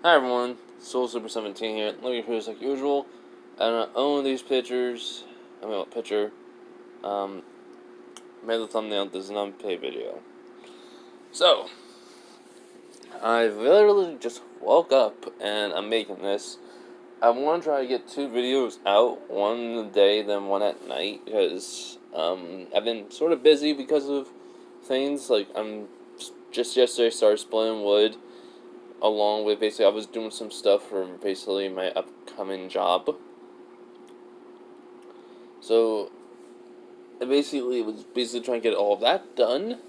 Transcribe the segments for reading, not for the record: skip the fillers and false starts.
Hi everyone, Soul Super 17 here. Loki here like usual. And I own these pictures. I mean, what picture? Um, made the thumbnail. This is an unpaid video. So, I literally just woke up and I'm making this. I want to try to get 2 videos out, one in the day, then one at night, because I've been sort of busy because of things. Like, I'm just yesterday started splitting wood. Along with basically, I was doing some stuff for basically my upcoming job. So, I basically was trying to get all of that done.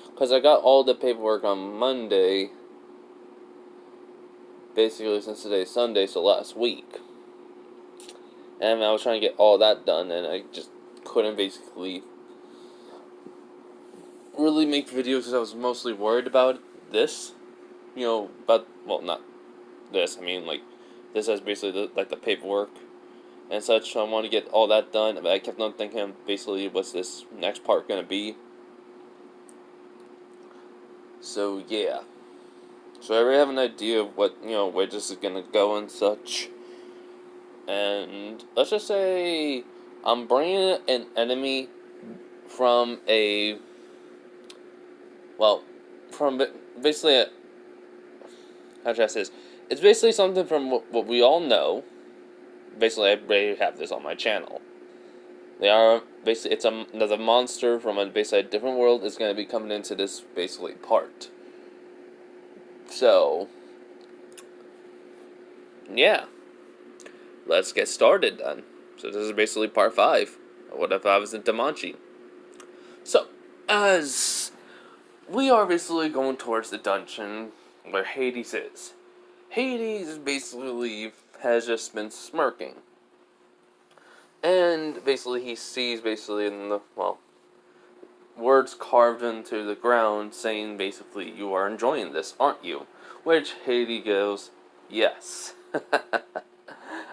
Because I got all the paperwork on Monday. Basically, since today's Sunday, so last week. And I was trying to get all that done, and I just couldn't basically really make videos because I was mostly worried about this. You know, but, well, not this. I mean, like, this is basically the paperwork and such. So I want to get all that done. But I kept on thinking, basically, what's this next part going to be? So, yeah. So I already have an idea of what, where this is going to go and such. And let's just say I'm bringing an enemy from a, well, from basically a, how should I say this? It's basically something from what we all know. Basically, I already have this on my channel. They are basically, it's another monster from basically a different world is going to be coming into this basically part. So, yeah, let's get started then. So this is basically part 5. What if I was in danmachi? So, as we are basically going towards the dungeon where Hades is. Hades basically has just been smirking. And basically he sees basically in the, well, words carved into the ground saying basically, you are enjoying this, aren't you? Which Hades goes, yes.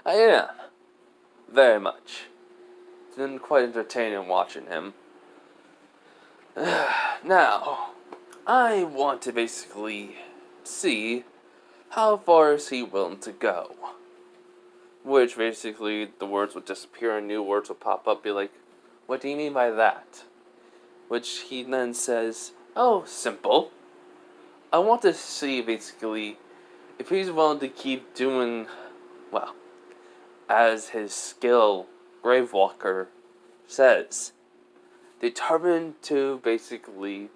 I am. Very much. It's been quite entertaining watching him. Now, I want to basically see how far is he willing to go. Which basically the words would disappear and new words would pop up, be like, what do you mean by that? Which he then says, oh, simple. I want to see basically if he's willing to keep doing, well, as his skill Gravewalker says, determined to basically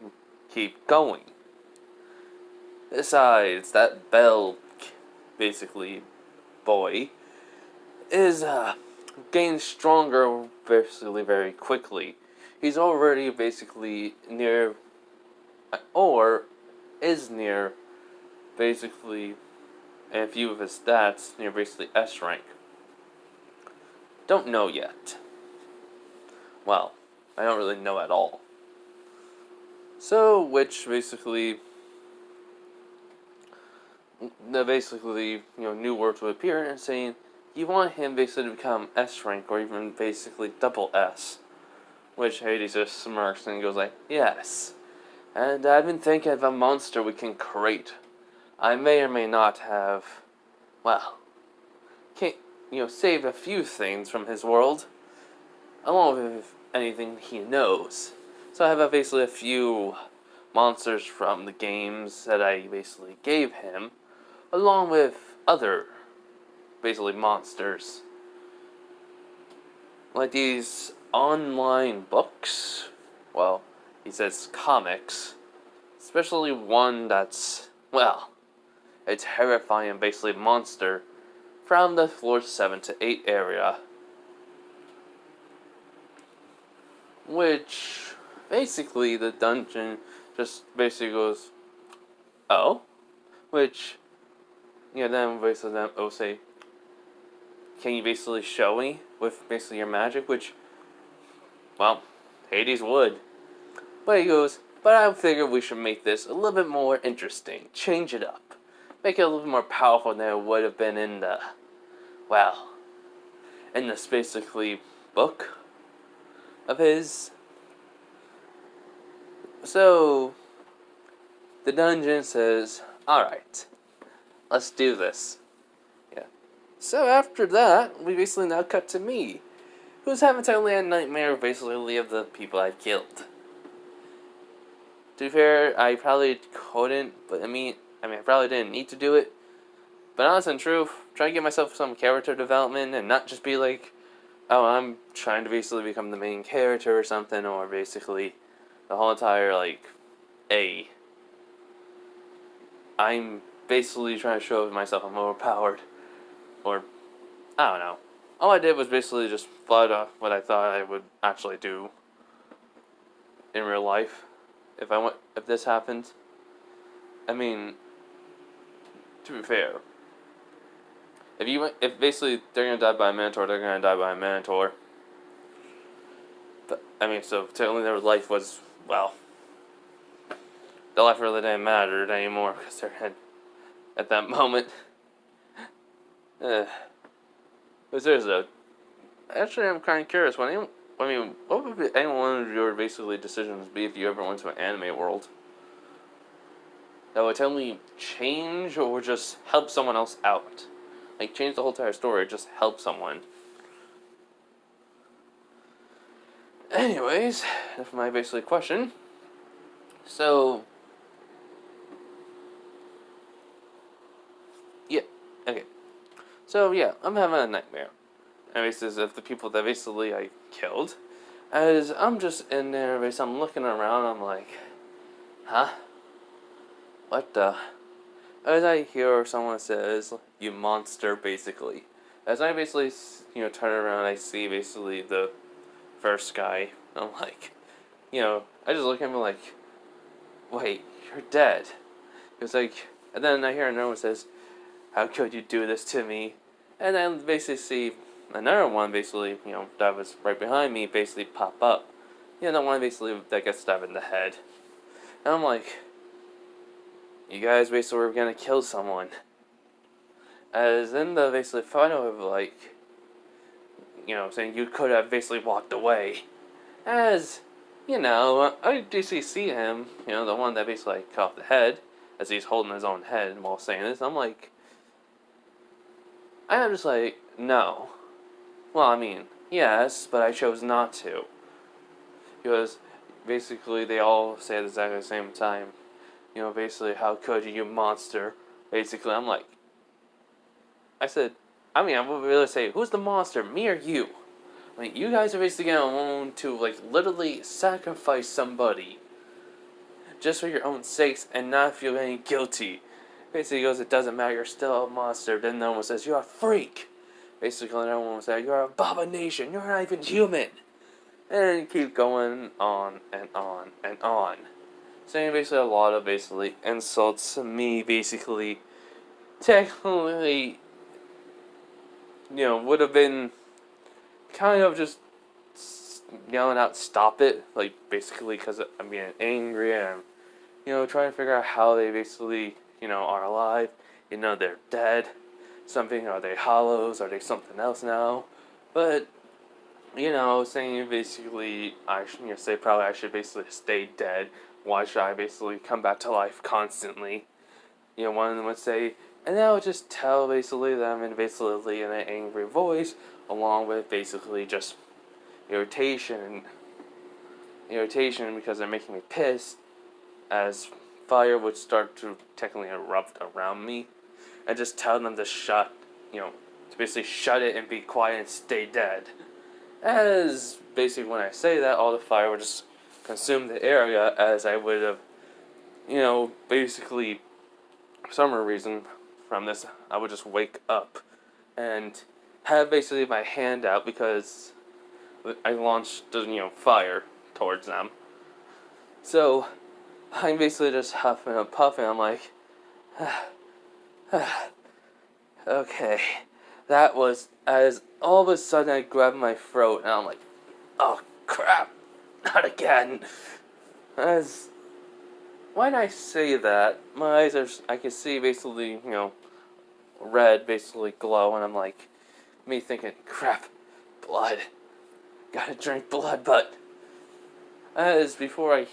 keep going. Besides, that Bell, basically, boy, is getting stronger basically very quickly. He's already basically near, or is near, basically, in a few of his stats, near basically S rank. Don't know yet. Well, I don't really know at all. So, which basically, new words would appear and saying, you want him basically to become S rank or even basically double S. Which Hades just smirks and goes like, yes. And I've been thinking of a monster we can create. I may or may not have, well, can't, save a few things from his world, along with anything he knows. So I have basically a few monsters from the games that I basically gave him, along with other, basically, monsters. Like these online books, well, he says comics, especially one that's, well, a terrifying, basically, monster from the floor 7 to 8 area. Which, basically, the dungeon just basically goes, oh? Which, then basically them will say, can you basically show me with basically your magic? Which, well, Hades would. But he goes, but I figured we should make this a little bit more interesting. Change it up. Make it a little bit more powerful than it would have been in the, well, in this basically book of his. So, the dungeon says, alright, Let's do this. Yeah. So after that, we basically now cut to me, who's having totally a nightmare basically of the people I've killed. To be fair, I probably couldn't, but I probably didn't need to do it. But honest and truth, try to give myself some character development and not just be like, oh, I'm trying to basically become the main character or something, or basically the whole entire, like, I'm basically trying to show myself I'm overpowered, or, I don't know. All I did was basically just flood off what I thought I would actually do in real life if this happened. I mean, to be fair, if basically they're gonna die by a Minotaur, they're gonna die by a Minotaur. But, so technically their life was, well, their life really didn't matter anymore because they're at that moment. But seriously though, actually I'm kind of curious. What would any one of your basically decisions be if you ever went to an anime world? That would totally change or just help someone else out? Like, change the whole entire story, just help someone. Anyways, that's my basically question. So, yeah, okay. So, yeah, I'm having a nightmare. And this is of the people that basically I killed. As I'm just in there, basically I'm looking around, I'm like, huh? What the? As I hear someone says, you monster, basically. As I basically, turn around, I see basically the first guy. I'm like, I just look at him like, wait, you're dead. It's like, and then I hear another one says, how could you do this to me? And then basically see another one basically, that was right behind me basically pop up. The one basically that gets stabbed in the head. And I'm like, you guys basically were gonna kill someone. As in the basically photo of like, saying you could have basically walked away. As, I basically see him, the one that basically like, cut off the head, as he's holding his own head while saying this. I'm like, I'm just like, no. Well, yes, but I chose not to. Because basically they all say at exactly the same time. Basically, how could you, monster? Basically, I'm like, I said, I would really say, who's the monster, me or you? You guys are basically going to, like, literally sacrifice somebody just for your own sakes and not feel any guilty. Basically, he goes, it doesn't matter, you're still a monster. Then no one says, you're a freak. Basically, no one says, you're an abomination, you're not even human. And you keep going on and on and on. Saying basically a lot of basically insults to me, basically, technically, would have been kind of just yelling out, stop it, like, basically, because I'm being angry, and trying to figure out how they basically, are alive, they're dead, something, are they hollows, are they something else now, but, saying basically, I should say probably I should basically stay dead. Why should I basically come back to life constantly? One of them would say, and then I would just tell basically them in basically in an angry voice, along with basically just irritation because they're making me pissed, as fire would start to technically erupt around me, and just tell them to to basically shut it and be quiet and stay dead. As basically when I say that, all the fire would just consume the area, as I would have, basically, for some reason, from this, I would just wake up and have basically my hand out because I launched, fire towards them. So, I'm basically just huffing and puffing. I'm like, okay. That was, as all of a sudden I grabbed my throat, and I'm like, oh crap, not again. As, when I say that, my eyes are, I can see basically, red basically glow, and I'm like, me thinking, crap, blood, gotta drink blood, but, as before I,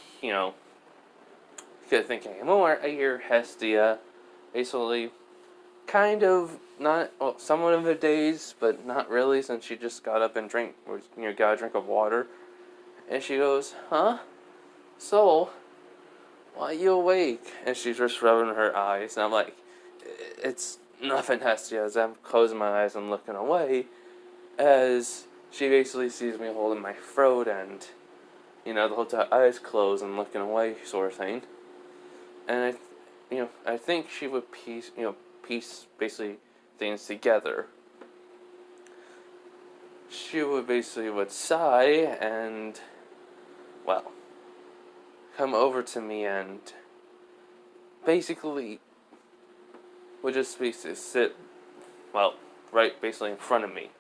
get thinking more, I hear Hestia, basically, kind of not, well, somewhat of a daze, but not really, since she just got up and got a drink of water. And she goes, "Huh? Soul, why are you awake?" And she's just rubbing her eyes, and I'm like, "It's nothing, Hestia." As I'm closing my eyes and looking away, as she basically sees me holding my throat and, the whole time eyes closed and looking away sort of thing. And I think she would piece basically things together. She would sigh and, well, come over to me and basically would just basically sit, well, right basically in front of me.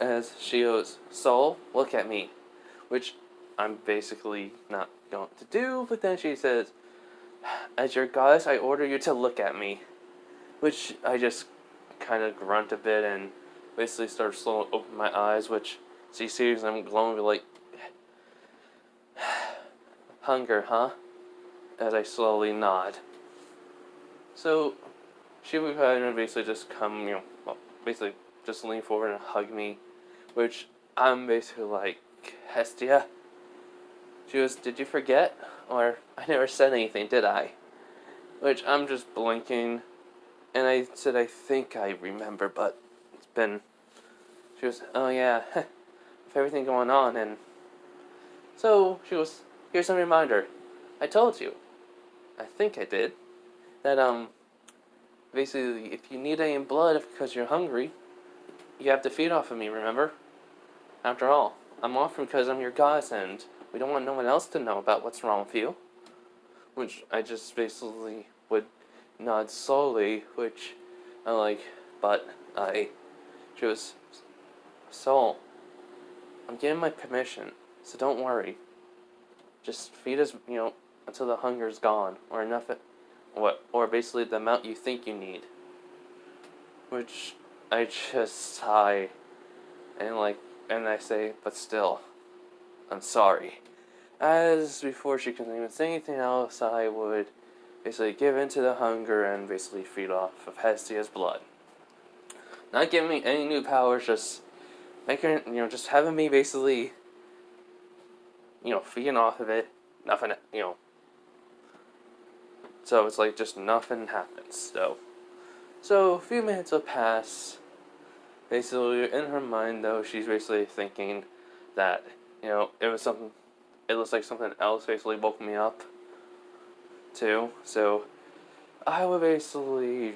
As she goes, "Soul, look at me," which I'm basically not going to do, but then she says, "As your goddess, I order you to look at me," which I just kind of grunt a bit and basically start slowly open my eyes, which she sees I'm glowing like, "Hunger, huh?" As I slowly nod. So she would kind of basically just come, basically just lean forward and hug me, which I'm basically like, "Hestia?" She goes, "Did you forget? Or I never said anything, did I?" Which I'm just blinking, and I said, "I think I remember, but it's been..." She goes, "Oh yeah, with everything going on," and so she goes, "Here's a reminder. I told you, I think I did, that basically if you need any blood because you're hungry, you have to feed off of me, remember? After all, I'm offering because I'm your goddess and we don't want no one else to know about what's wrong with you." Which I just basically would nod slowly, which I'm like, "But she was, "Soul, I'm giving my permission, so don't worry. Just feed us, until the hunger's gone, or enough, or basically the amount you think you need." Which I just sigh, and I say, "But still, I'm sorry." As before she can even say anything else, I would basically give in to the hunger and basically feed off of Hestia's blood. Not giving me any new powers, just making, just having me basically, feeding off of it, nothing, so it's like just nothing happens. So a few minutes will pass. Basically, in her mind, though, she's basically thinking that, it looks like something else basically woke me up, too. So I would basically,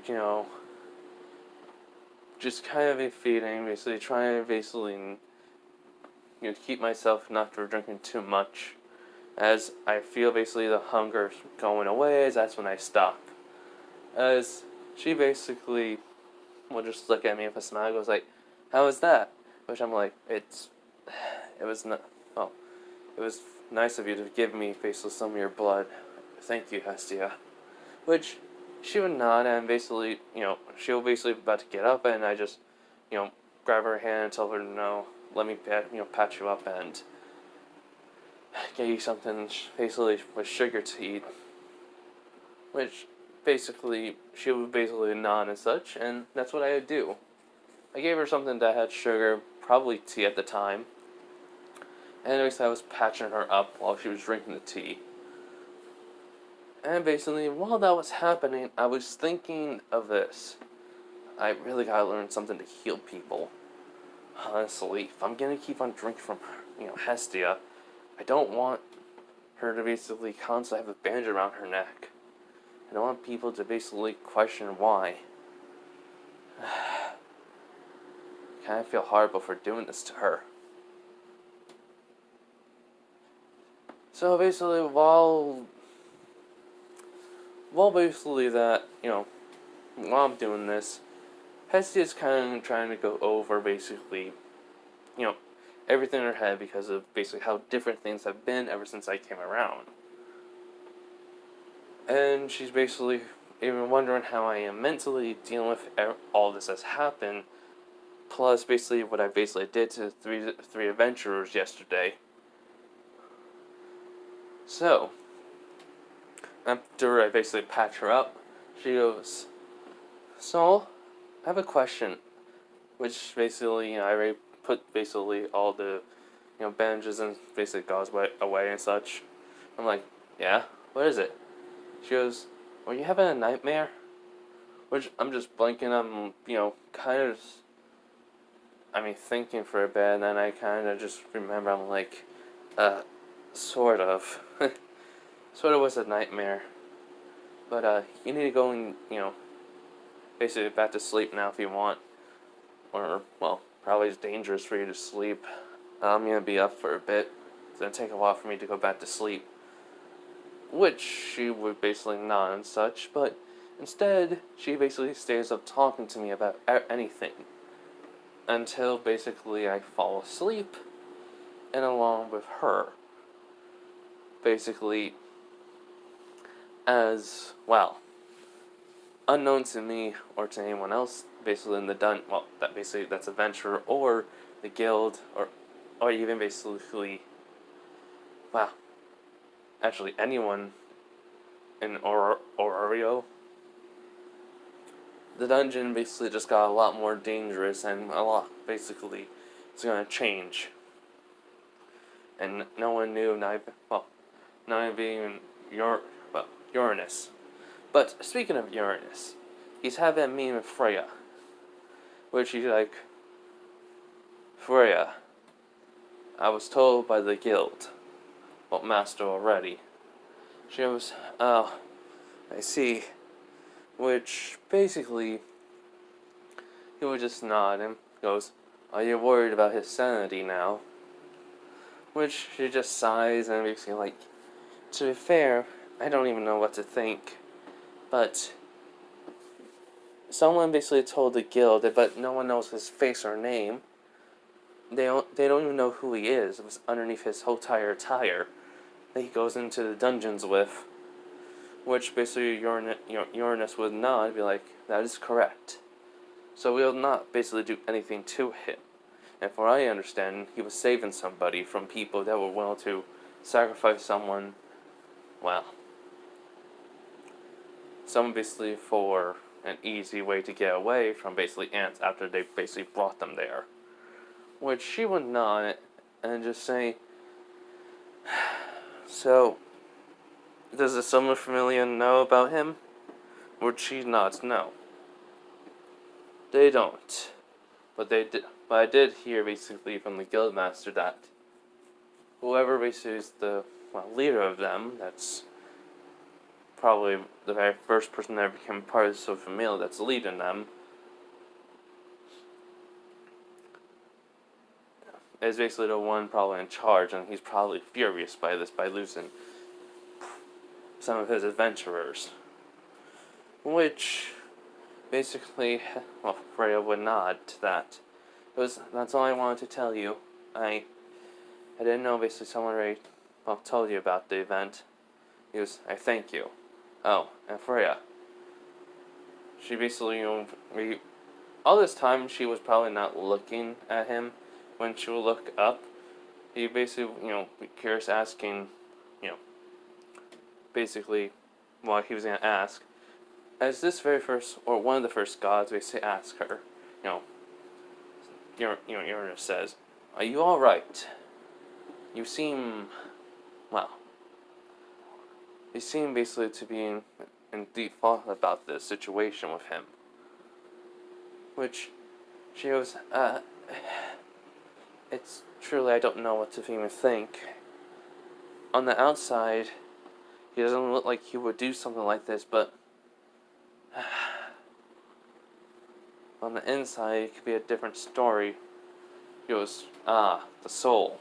just kind of be feeding, basically trying to basically, keep myself not from drinking too much. As I feel basically the hunger going away, as that's when I stop. As she basically will just look at me with a smile, goes like, "How was that?" Which I'm like, it was not, well, it was nice of you to give me basically some of your blood. Thank you, Hestia. Which she would nod and basically, she'll basically about to get up and I just, grab her hand and tell her, "No, let me, patch you up and get you something basically with sugar to eat." Which basically, she would basically nod and such, and that's what I would do. I gave her something that had sugar, probably tea at the time. And anyways, I was patching her up while she was drinking the tea. And basically, while that was happening, I was thinking of this. I really gotta learn something to heal people. Honestly, if I'm gonna keep on drinking from, Hestia, I don't want her to basically constantly have a bandage around her neck. I don't want people to basically question why. I kind of feel horrible for doing this to her. So basically, while basically that, while I'm doing this, Hestia's kind of trying to go over basically, everything in her head because of basically how different things have been ever since I came around. And she's basically even wondering how I am mentally dealing with all this has happened, plus basically what I basically did to three adventurers yesterday. So, after I basically patch her up, she goes, So, I have a question, which basically, I already put basically all the, bandages and basically gauze away and such. I'm like, yeah, what is it? She goes, were you having a nightmare? Which I'm just blinking, I'm, kind of, thinking for a bit, and then I kind of just remember, I'm like, sort of. Sort of was a nightmare. But, you need to go and, basically back to sleep now if you want. Or, well, probably it's dangerous for you to sleep. I'm gonna be up for a bit. It's gonna take a while for me to go back to sleep. Which she would basically nod and such, but instead, she basically stays up talking to me about anything. Until basically I fall asleep, and along with her. Basically, as, well, unknown to me or to anyone else, basically in the that's adventure or the guild or even basically, wow, actually anyone in Oreo. The dungeon basically just got a lot more dangerous and a lot basically it's gonna change. And no one knew, not being Uranus. But speaking of Uranus, he's having me with Freya. Which he's like, Freya, I was told by the guild, master already. She goes, oh, I see. Which basically, he would just nod and goes, are you worried about his sanity now? Which she just sighs and basically like, to be fair, I don't even know what to think. But someone basically told the guild, but no one knows his face or name. They don't even know who he is. It was underneath his whole entire attire that he goes into the dungeons with. Which basically Uranus would nod and be like, that is correct. So we'll not basically do anything to him. And for I understand, he was saving somebody from people that were willing to sacrifice someone, well, someone basically for an easy way to get away from basically ants after they basically brought them there. Which she would nod and just say, so, does the someone familiar know about him? Would she nods no. They don't. But I did hear basically from the guildmaster that whoever basically is the leader of them, that's probably the very first person that became part of the social meal that's leading them, is basically the one probably in charge, and he's probably furious by this, by losing some of his adventurers. Which, basically, Freya would nod to that. That's all I wanted to tell you. I didn't know basically someone already told you about the event. I thank you. Oh, and Freya. She basically, all this time she was probably not looking at him. When she would look up, he basically, be curious asking, basically, what he was going to ask. As this very first, or one of the first gods basically ask her, Uranus says, are you alright? You seem, you seem basically to be in deep thought about this situation with him. Which, she goes, it's truly, I don't know what to even think. On the outside, he doesn't look like he would do something like this, but on the inside, it could be a different story. He goes, the soul.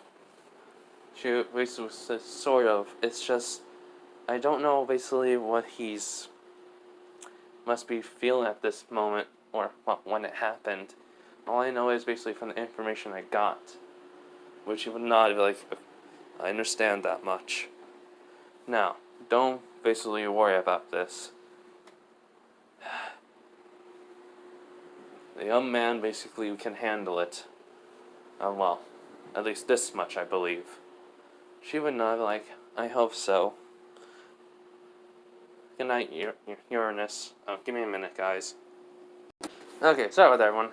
She basically says, sort of. It's just, I don't know basically what he's must be feeling at this moment, or when it happened. All I know is basically from the information I got, which he would not be like, I understand that much. Now, don't basically worry about this. The young man basically can handle it. At least this much I believe. She would nod like, I hope so. Good night, Uranus. Oh, give me a minute, guys. Okay, sorry about that, everyone.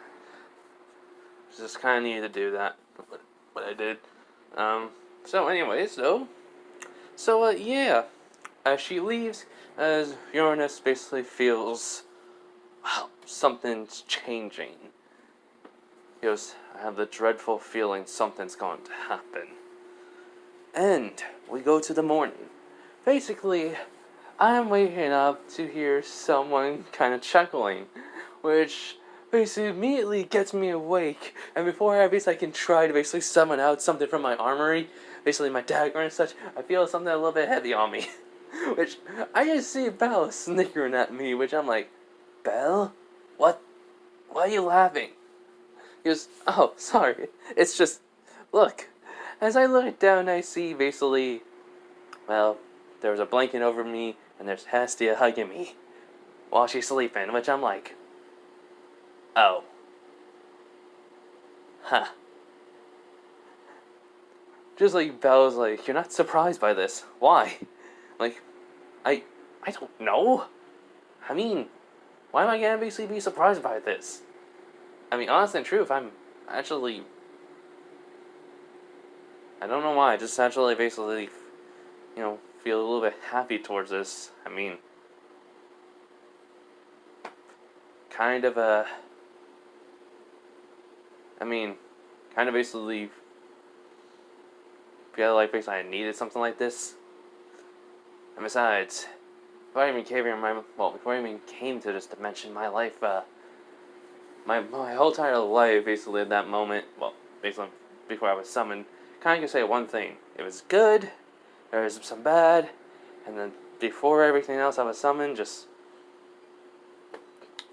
Just kind of needed to do that. What I did. So anyways, yeah. As she leaves, as Uranus basically feels, wow, something's changing. He goes, I have the dreadful feeling something's going to happen. And we go to the morning. Basically, I'm waking up to hear someone kind of chuckling, which basically immediately gets me awake. And before I can try to basically summon out something from my armory, basically my dagger and such, I feel something a little bit heavy on me. Which, I just see Belle snickering at me, which I'm like, Belle? What? Why are you laughing? He goes, oh, sorry. It's just, look. As I look down, I see basically, well, there's a blanket over me, and there's Hestia hugging me while she's sleeping, which I'm like, oh. Huh. Just like Belle's like, you're not surprised by this. Why? Like, I don't know. I mean, why am I gonna basically be surprised by this? I mean, honest and truth, I'm actually, I don't know why, I just actually basically, feel a little bit happy towards this. I mean, kind of basically, feel like basically I needed something like this. And besides, before I even came to this dimension, my life, my whole entire life, basically at that moment, basically before I was summoned, kind of can say one thing. It was good, there was some bad, and then before everything else I was summoned, just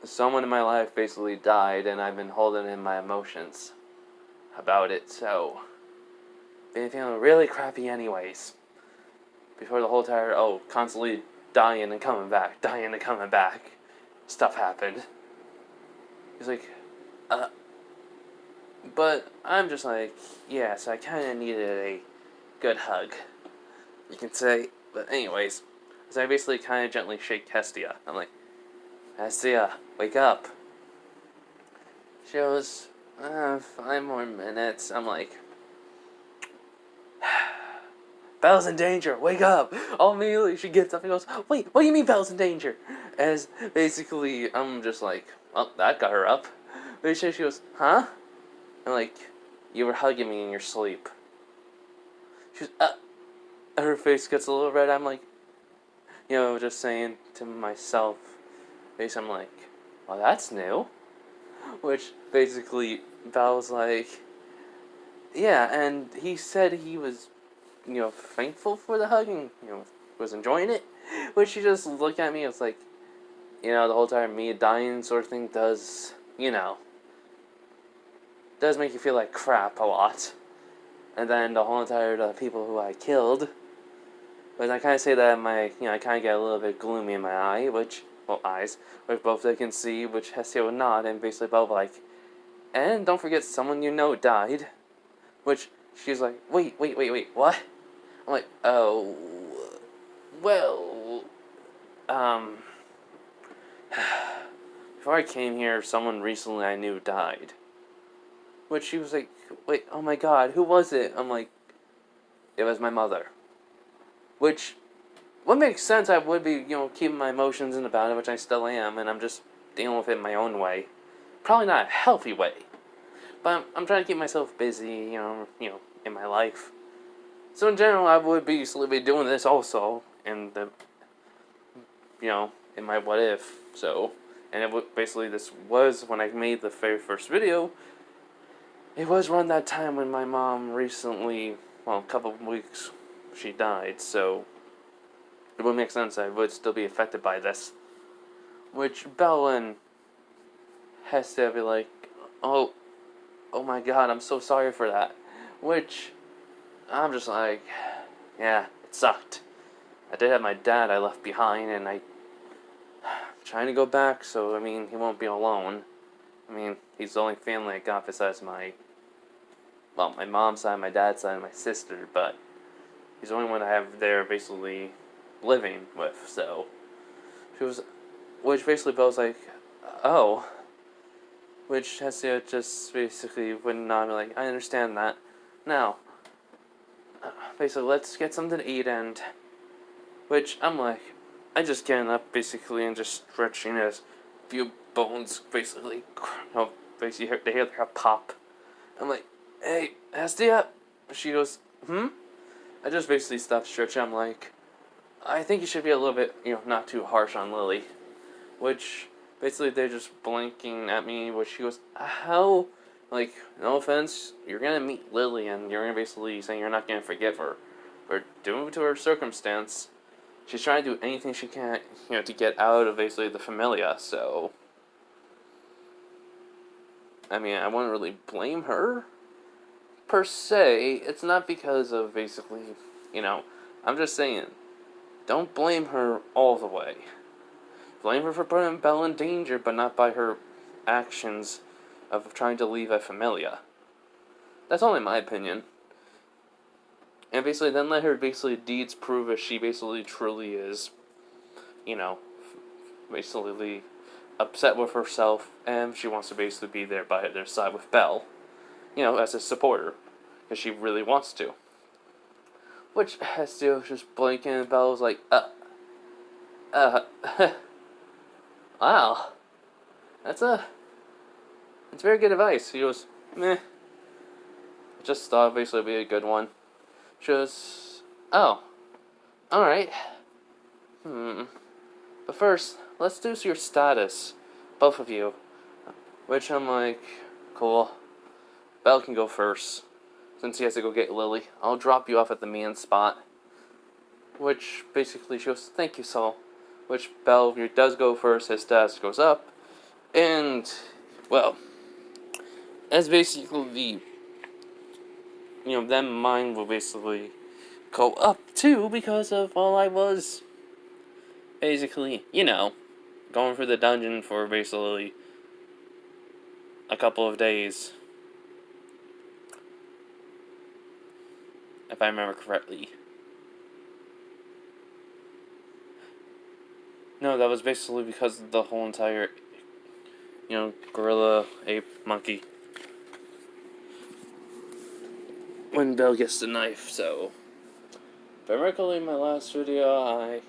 someone in my life basically died, and I've been holding in my emotions about it, so been feeling really crappy anyways. Before the whole entire, constantly dying and coming back, stuff happened. He's like, but I'm just like, yeah, so I kind of needed a good hug, you can say. But anyways, so I basically kind of gently shake Hestia. I'm like, Hestia, wake up. She goes, 5 more minutes. I'm like, Belle's in danger, wake up. All immediately she gets up and goes, wait, what do you mean Belle's in danger? As basically, I'm just like, well, that got her up. But she goes, huh? I'm like, you were hugging me in your sleep. She goes, her face gets a little red. I'm like, just saying to myself, basically, I'm like, well, that's new. Which basically, Val was like, yeah, and he said he was, thankful for the hug and, was enjoying it. Which she just looked at me and was like, the whole time me dying sort of thing does make you feel like crap a lot. And then the whole entire people who I killed. But I kind of say that I kind of get a little bit gloomy in my eyes, which both they can see, which Hestia would not, and basically both like, and don't forget someone died. Which she's like, wait, what? I'm like, oh, well, before I came here, someone recently I knew died. Which she was like, wait, oh my god, who was it? I'm like, it was my mother. Which would make sense. I would be, keeping my emotions in about it, which I still am, and I'm just dealing with it in my own way. Probably not a healthy way, but I'm trying to keep myself busy, in my life. So in general, I would be doing this also in the, in my what if. So, and basically this was when I made the very first video. It was around that time when my mom recently, a couple of weeks, she died, so it would make sense I would still be affected by this. Which Belle and Hestia would be like, oh my god, I'm so sorry for that. Which, I'm just like, yeah, it sucked. I did have my dad I left behind, and I'm trying to go back, so, he won't be alone. He's the only family I got besides my mom's side, my dad's side, and my sister, but he's the only one I have there basically living with, so. Which basically Belle's like, oh. which Hestia just basically would not be like, I understand that. Now, basically, let's get something to eat, and which I'm like, I just getting up basically and just stretching as few bones basically, basically they hear her pop. I'm like, hey, Hestia. She goes, I just basically stopped stretching. I'm like, I think you should be a little bit, not too harsh on Lily. Which, basically, they're just blinking at me, which she goes, how? Like, no offense, you're gonna meet Lily, and you're gonna basically saying you're not gonna forgive her. But due to her circumstance, she's trying to do anything she can, to get out of basically the familia, so. I mean, I wouldn't really blame her, per se. It's not because of basically, I'm just saying, don't blame her all the way. Blame her for putting Belle in danger, but not by her actions of trying to leave a familia. That's only my opinion. And basically, then let her basically deeds prove if she basically truly is, basically upset with herself, and she wants to basically be there by their side with Belle, as a supporter, because she really wants to. Which Hestia was just blinking, and Belle was like, wow, that's very good advice. He goes, meh. Just thought basically it'd be a good one. She goes, oh, alright. But first, let's do your status. Both of you. Which I'm like, cool. Belle can go first, since he has to go get Lily. I'll drop you off at the main spot. Which basically she goes, thank you, Saul. Which Belle does go first, his status goes up. And, well, as basically then mine will basically go up too, because of all I was basically, going through the dungeon for basically a couple of days, if I remember correctly. No, that was basically because of the whole entire, gorilla, ape, monkey. When Belle gets the knife, so. If I recall in my last video,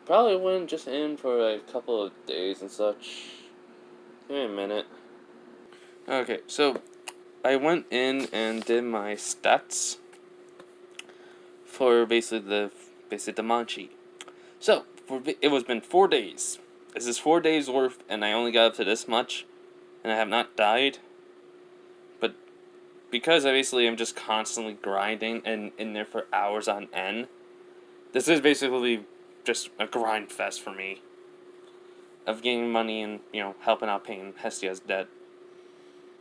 probably went just in for a couple of days and such. Give me a minute. Okay, so I went in and did my stats for basically the danmachi. So it was been 4 days. This is 4 days worth, and I only got up to this much, and I have not died. But because I basically am just constantly grinding and in there for hours on end, this is basically just a grind fest for me of getting money and helping out paying Hestia's debt.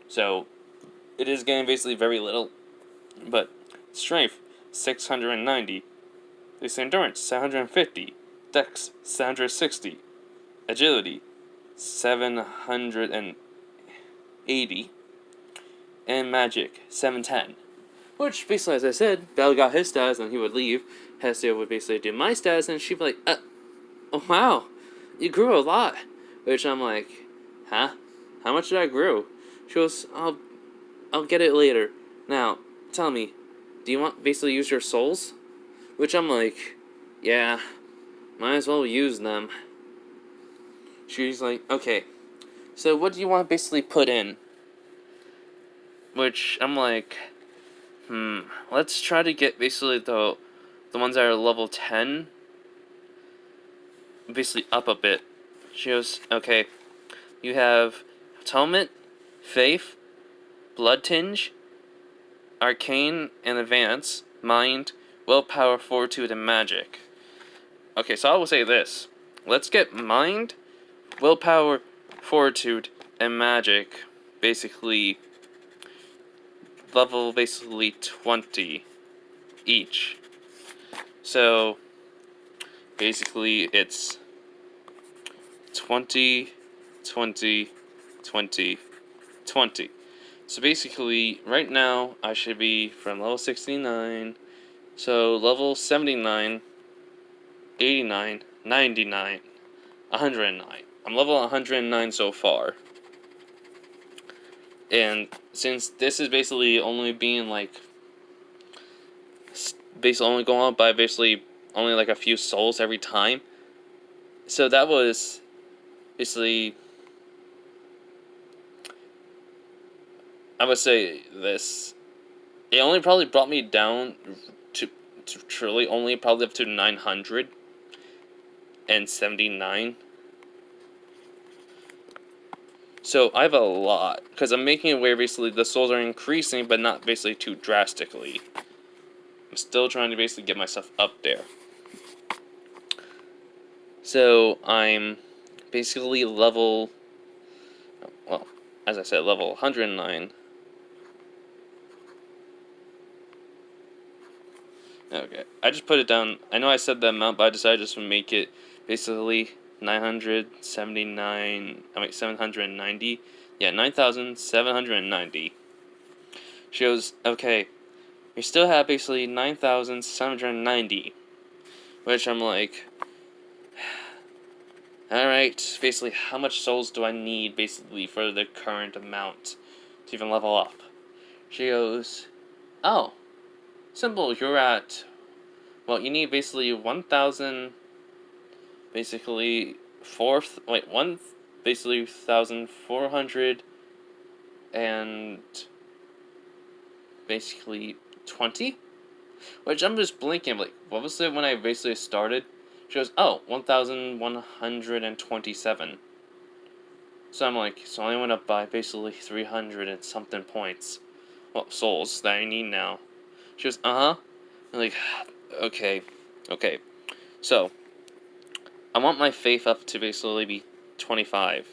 So it is getting basically very little, but strength 690, basic endurance 750, dex 760, agility 780, and magic 710. Which basically, as I said, Belle got his stats and he would leave. Hestia would basically do my stats, and she'd be like, oh wow, you grew a lot. Which I'm like, huh? How much did I grow? She goes, I'll get it later. Now, tell me, do you want basically use your souls? Which I'm like, yeah, might as well use them. She's like, okay, so what do you want to basically put in? Which I'm like, let's try to get basically the ones that are level 10 basically up a bit. She goes, okay, you have Atonement, Faith, Blood Tinge, Arcane and Advance, Mind, Willpower, Fortitude, and Magic. Okay, so I will say this. Let's get Mind, Willpower, Fortitude, and Magic basically level 20 each. So basically it's 20, 20, 20, 20. So basically, right now, I should be from level 69, so level 79, 89, 99, 109. I'm level 109 so far. And since this is basically only being like, basically only going up by basically only like a few souls every time. So that was basically, I would say this, it only probably brought me down to truly only probably up to 979. So I have a lot, because I'm making it where basically the souls are increasing, but not basically too drastically. I'm still trying to basically get myself up there. So I'm basically level, well, as I said, level 109. Okay, I just put it down. I know I said the amount, but I decided just to make it basically 790. Yeah, 9,790. Shows, okay, we still have basically 9,790. Which I'm like, alright, basically, how much souls do I need, basically, for the current amount to even level up? She goes, oh, simple, you're at, well, you need basically 1,000, basically, basically 1,400, and basically 20? Which I'm just blinking, like, what was it when I basically started? She goes, oh, 1,127. So I'm like, so I only went up by basically 300 and something points. Well, souls that I need now. She goes, uh-huh. I'm like, okay. So, I want my faith up to basically be 25.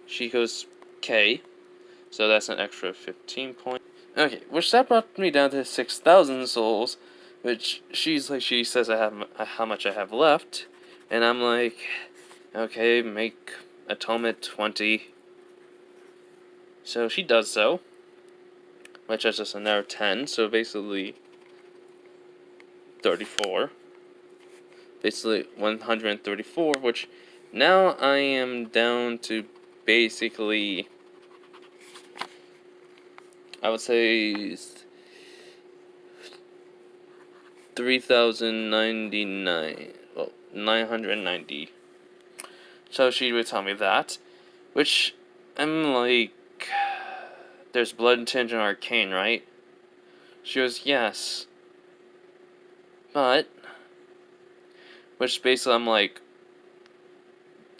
She goes, okay. So that's an extra 15 points. Okay, which that brought me down to 6,000 souls, which she says I have how much I have left, and I'm like, okay, make atonement 20. So she does so, which is just another 10, so basically 34. Basically 134, which now I am down to basically, I would say 3,099. Well, 990. So she would tell me that, which I'm like, there's blood tinge and arcane, right? She goes, yes. But, which basically I'm like,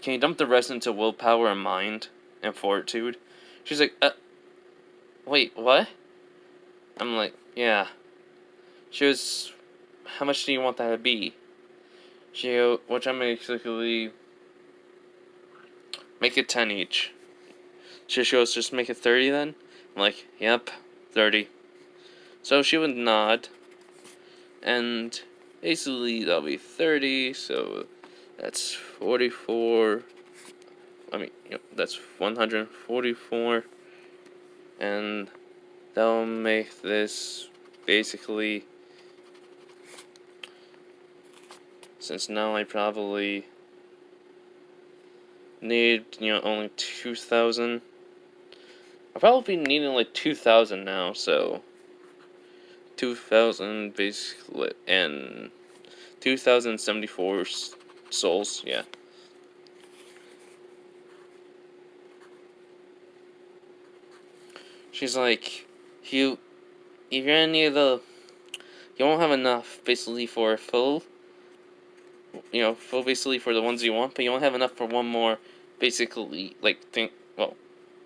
can you dump the rest into willpower and mind and fortitude? She's like, wait, what? I'm like, yeah. She goes, how much do you want that to be? She goes, which I'm basically, make it 10 each. She goes, just make it 30 then? I'm like, yep, 30. So she would nod, and basically that'll be 30, so that's 44, that's 144, and that'll make this basically, since now I probably need, only 2,000, I'll probably be needing like 2,000 now, so 2,000 basically, and 2,074 souls, yeah. She's like, you're gonna need you won't have enough basically for full basically for the ones you want, but you won't have enough for one more, basically, basically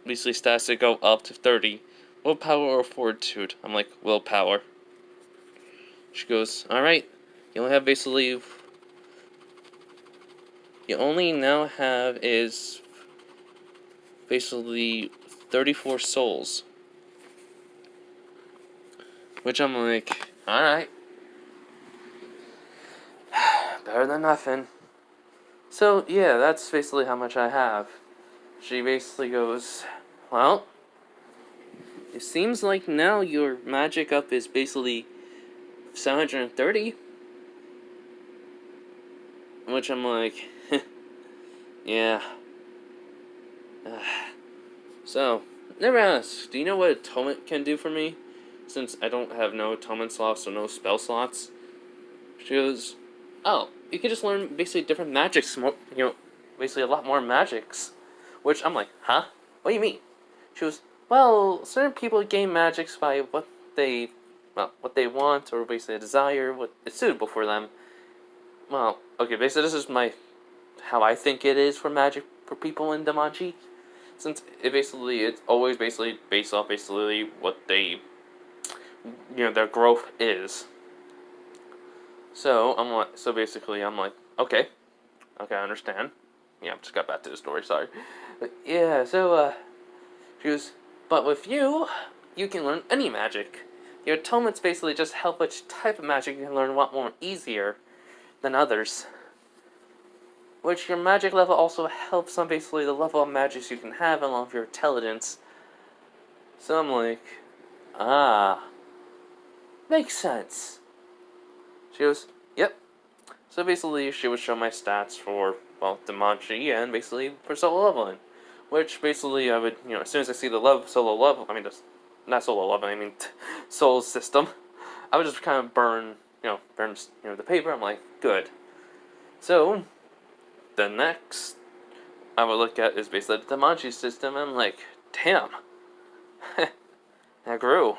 stats that go up to 30. Willpower or fortitude? I'm like, willpower. She goes, alright, you only now have is basically 34 souls. Which I'm like, alright. Better than nothing. So, yeah, that's basically how much I have. She basically goes, well, it seems like now your magic up is basically 730. Which I'm like, Yeah. So, never asked, do you know what atonement can do for me? Since I don't have no atonement slots or no spell slots. She goes, oh, you can just learn basically different magics, more, basically a lot more magics. Which I'm like, huh? What do you mean? She goes, well, certain people gain magics by they, what they want, or basically a desire, what is suitable for them. Well, okay, basically this is how I think it is for magic for people in danmachi. Since it's always basically based off basically what they, their growth is. So I'm like, okay, I understand. Yeah, just got back to the story. Sorry. But yeah, she goes, but with you can learn any magic. Your atonements basically just help which type of magic you can learn a lot more easier than others. Which your magic level also helps on basically the level of magics you can have along with your intelligence. So I'm like, ah, makes sense. She goes, yep. So basically, she would show my stats for, well, danmachi and basically for solo leveling. Which basically I would, as soon as I see the solo level, not solo leveling, soul system, I would just kind of burn the paper. I'm like, good. So, the next I would look at is basically the danmachi system, and I'm like, damn. I grew.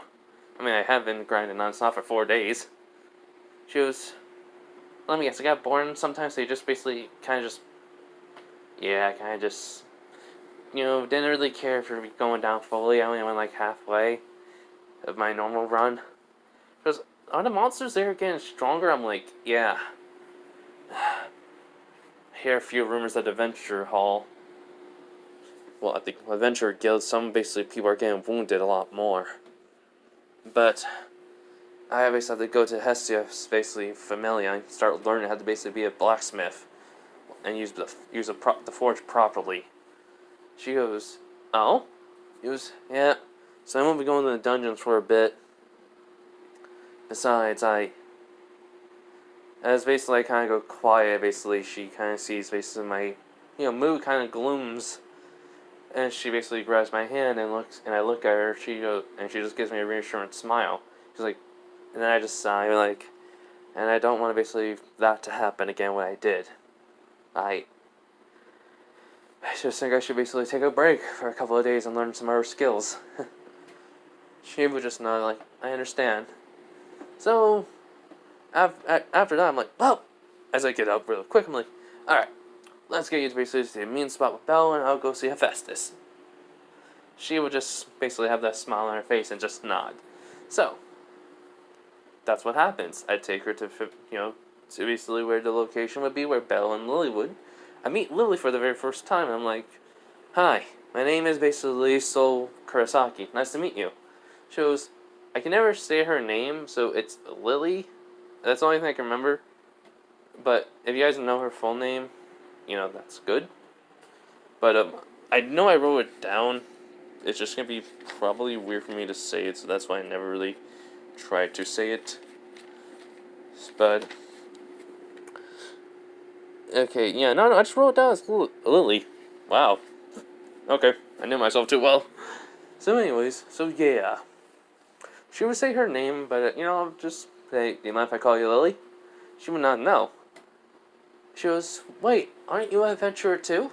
I have been grinding nonstop for 4 days. She was, let me guess, I got born sometimes, so you just basically kind of just, didn't really care for going down fully. I only went like halfway of my normal run. Because, are the monsters there getting stronger? I'm like, yeah. I hear a few rumors at Adventure Hall. Well, at the Adventure Guild, some basically people are getting wounded a lot more. But I basically have to go to Hestia, basically Familia, and start learning how to basically be a blacksmith and use the forge properly. She goes, oh? He goes, yeah. So I won't be going to the dungeons for a bit. Besides, as basically I kind of go quiet, basically she kind of sees basically my, mood kind of glooms. And she basically grabs my hand and looks, and I look at her. She goes, and she just gives me a reassuring smile. She's like, and then I just sigh, like, and I don't want to basically that to happen again. What I did, I just think I should basically take a break for a couple of days and learn some other skills. She would just nod, like, I understand. So after that, I'm like, well, as I get up real quick, I'm like, all right. Let's get you to basically the mean spot with Belle, and I'll go see Hephaestus. She would just basically have that smile on her face and just nod. So, that's what happens. I take her to basically where the location would be, where Belle and Lily would. I meet Lily for the very first time, and I'm like, hi, my name is basically Sol Kurosaki. Nice to meet you. She goes, I can never say her name, so it's Lily. That's the only thing I can remember. But if you guys know her full name, that's good. But I know I wrote it down. It's just going to be probably weird for me to say it, so that's why I never really tried to say it. But, okay, yeah, no, I just wrote it down as Lily. Wow. Okay, I knew myself too well. So anyways, yeah. She would say her name, but, I'll just say, do you mind if I call you Lily? She would not know. She goes, wait, aren't you an adventurer too?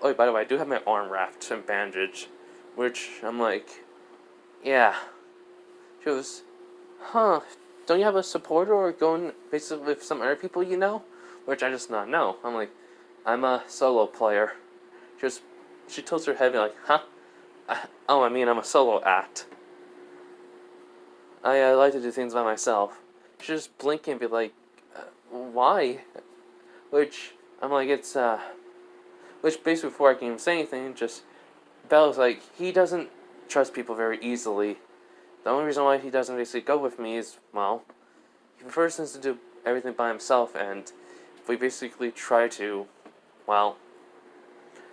Oh, by the way, I do have my arm wrapped and bandaged, which I'm like, yeah. She goes, huh, don't you have a supporter or going basically with some other people you know? Which I just not know. I'm like, I'm a solo player. She tilts her head and be like, huh? I'm a solo act. I like to do things by myself. She just blink and be like, why? Which, I'm like, which basically before I can even say anything, just, Belle's like, he doesn't trust people very easily. The only reason why he doesn't basically go with me is, well, he prefers to do everything by himself, and if we basically try to, well,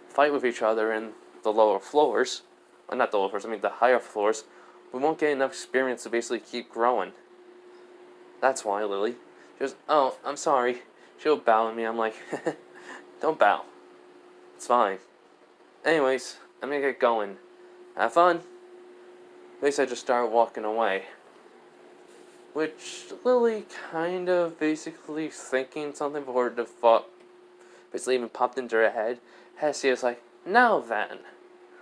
fight with each other in the lower floors, well, not the lower floors, the higher floors, we won't get enough experience to basically keep growing. That's why, Lily. She goes, oh, I'm sorry. She'll bow at me. I'm like, don't bow. It's fine. Anyways, I'm gonna get going. Have fun. At least I just started walking away. Which Lily kind of basically thinking something before the thought basically even popped into her head. Hestia's like, now then,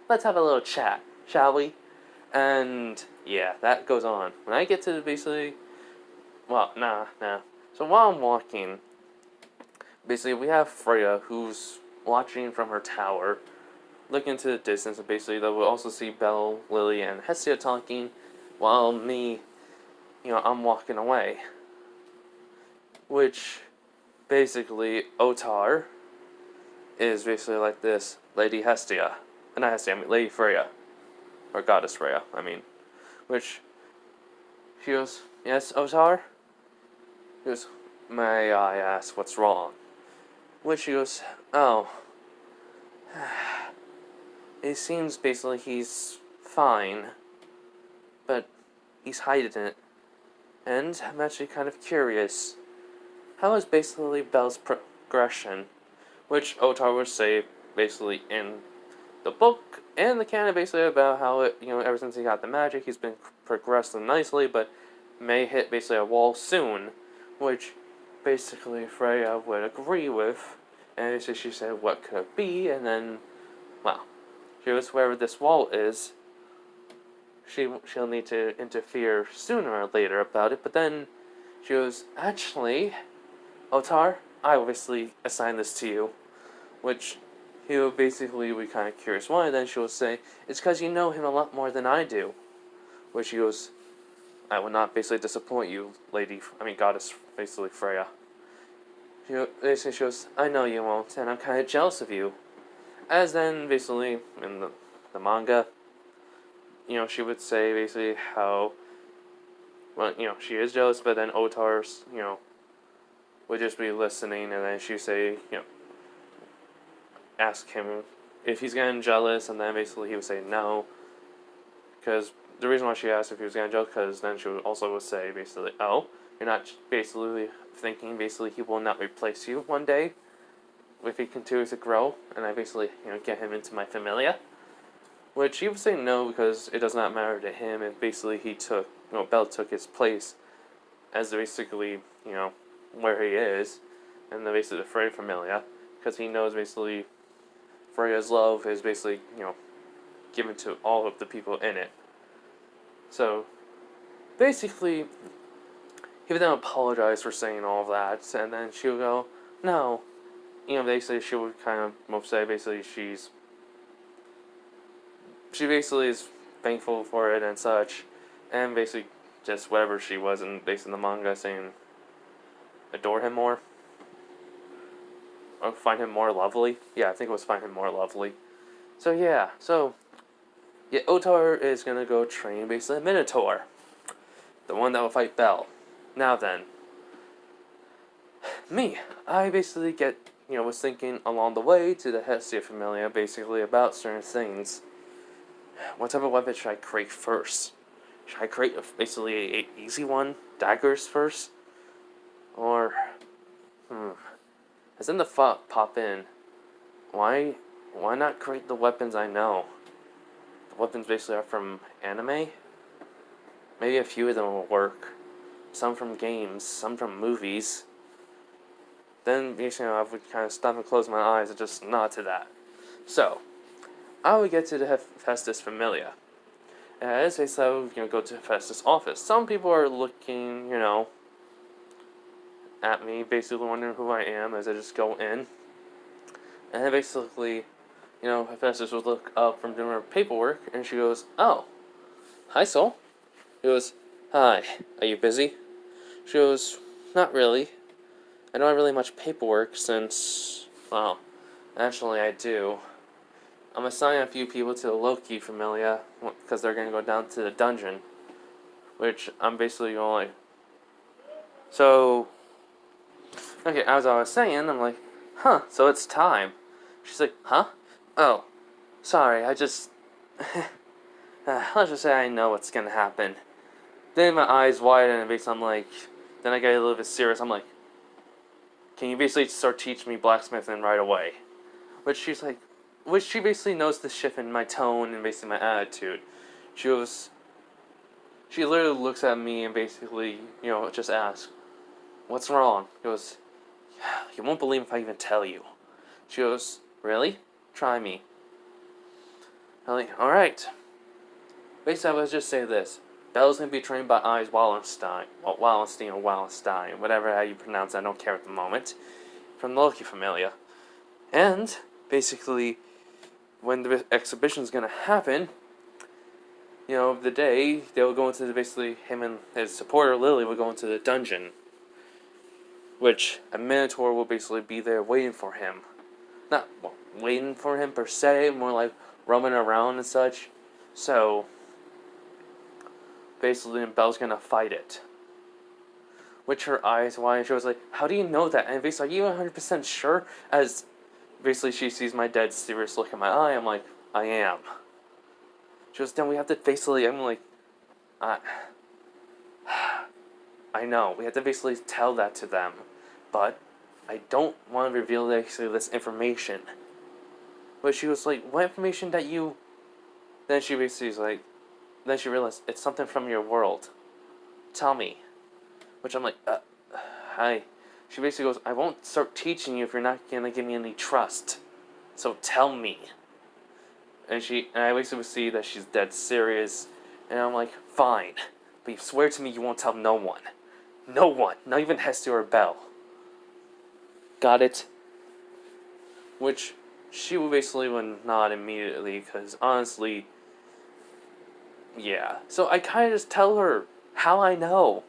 let's have a little chat, shall we? And yeah, that goes on. When I get to basically, well, nah. So while I'm walking, basically we have Freya who's watching from her tower, looking into the distance, and basically we'll also see Belle, Lily, and Hestia talking, while me, I'm walking away. Which, basically, Otar is basically like this Lady Hestia. Not Hestia, I mean Lady Freya. Or Goddess Freya, I mean. Which, she goes, yes, Otar? He goes, may I ask what's wrong? Which she goes, oh. It seems basically he's fine. But he's hiding it. And I'm actually kind of curious. How is basically Belle's progression? Which Otar would say basically in the book and the canon basically about how it, ever since he got the magic, he's been progressing nicely, but may hit basically a wall soon, which basically Freya would agree with. And so she said, what could it be? And then, well, here's wherever this wall is. She'll need to interfere sooner or later about it, but then she goes, actually, Otar, I obviously assigned this to you, which he'll basically be kind of curious why, then she'll say, it's because you know him a lot more than I do, which she goes, I will not basically disappoint you, Goddess, basically Freya. Basically she goes, I know you won't, and I'm kind of jealous of you. As then, basically, in the manga, she would say basically how, well, she is jealous, but then Otar's, would just be listening, and then she'd say, ask him if he's getting jealous, and then basically he would say no. Because the reason why she asked if he was getting jealous, because then she would also say basically, oh, you're not basically thinking basically he will not replace you one day if he continues to grow, and I basically, get him into my familia. Which he would say no, because it does not matter to him if basically Belle took his place as basically, where he is, and basically the Freya familia, because he knows basically Freya's love is basically, given to all of the people in it. So, basically, he would then apologize for saying all of that, and then she would go, no. Basically she would kind of say basically she basically is thankful for it and such, and basically just whatever she was in based in the manga saying adore him more. Or find him more lovely. Yeah, I think it was find him more lovely. So yeah, Otar is gonna go train basically a Minotaur. The one that will fight Belle. Now then. I basically was thinking along the way to the Hestia familia basically about certain things. What type of weapon should I create first? Should I create basically an easy one? Daggers first? Or, as then the thought pop in, why not create the weapons I know? The weapons basically are from anime? Maybe a few of them will work. Some from games, some from movies. Then, I would kind of stop and close my eyes and just nod to that. So, I would get to the Hephaestus Familia. As I said, I would go to Hephaestus' office. Some people are looking, at me, basically wondering who I am as I just go in. And then basically, Hephaestus would look up from doing her paperwork, and she goes, oh, hi, Soul. He goes, hi, are you busy? She goes, not really. I don't have really much paperwork since, well, actually I do. I'm assigning a few people to the Loki Familia because they're going to go down to the dungeon, which I'm basically going so, okay, as I was saying, I'm like, so it's time. She's like, huh? Oh, sorry, I just, let's just say I know what's going to happen. Then my eyes widen and basically I'm like, then I get a little bit serious, I'm like, can you basically start teaching me blacksmithing right away? Which she's like, which she basically knows the shift in my tone and basically my attitude. She goes, she literally looks at me and basically, just asks, "What's wrong?" He goes, "You won't believe if I even tell you." She goes, "Really? Try me." I'm like, "Alright." Basically, I was just say this. Belle's gonna be trained by Eyes Wallenstein. Well, Wallenstein or Wallenstein, whatever how you pronounce it, I don't care at the moment. From the Loki familia. And, basically, when the exhibition's gonna happen, the day, they'll go into basically, him and his supporter, Lily, will go into the dungeon. Which, a Minotaur will basically be there waiting for him. Not waiting for him per se, more like roaming around and such. So, basically, Belle's gonna fight it. Which her eyes wide, and she was like, "How do you know that?" And basically, "Are you 100% sure?" As basically she sees my dead serious look in my eye, I'm like, "I am." She goes, "Then we have to basically," I'm like, I know, we have to basically tell that to them. But I don't want to reveal actually this information. But she was like, "What information that you..." Then she basically is like, then she realized, "It's something from your world. Tell me." Which I'm like, hi. She basically goes, "I won't start teaching you if you're not going to give me any trust. So tell me." And I basically see that she's dead serious. And I'm like, "Fine. But you swear to me you won't tell no one. No one. Not even Hestia or Belle." Got it? Which she basically would nod immediately, because honestly, yeah. So I kind of just tell her how I know.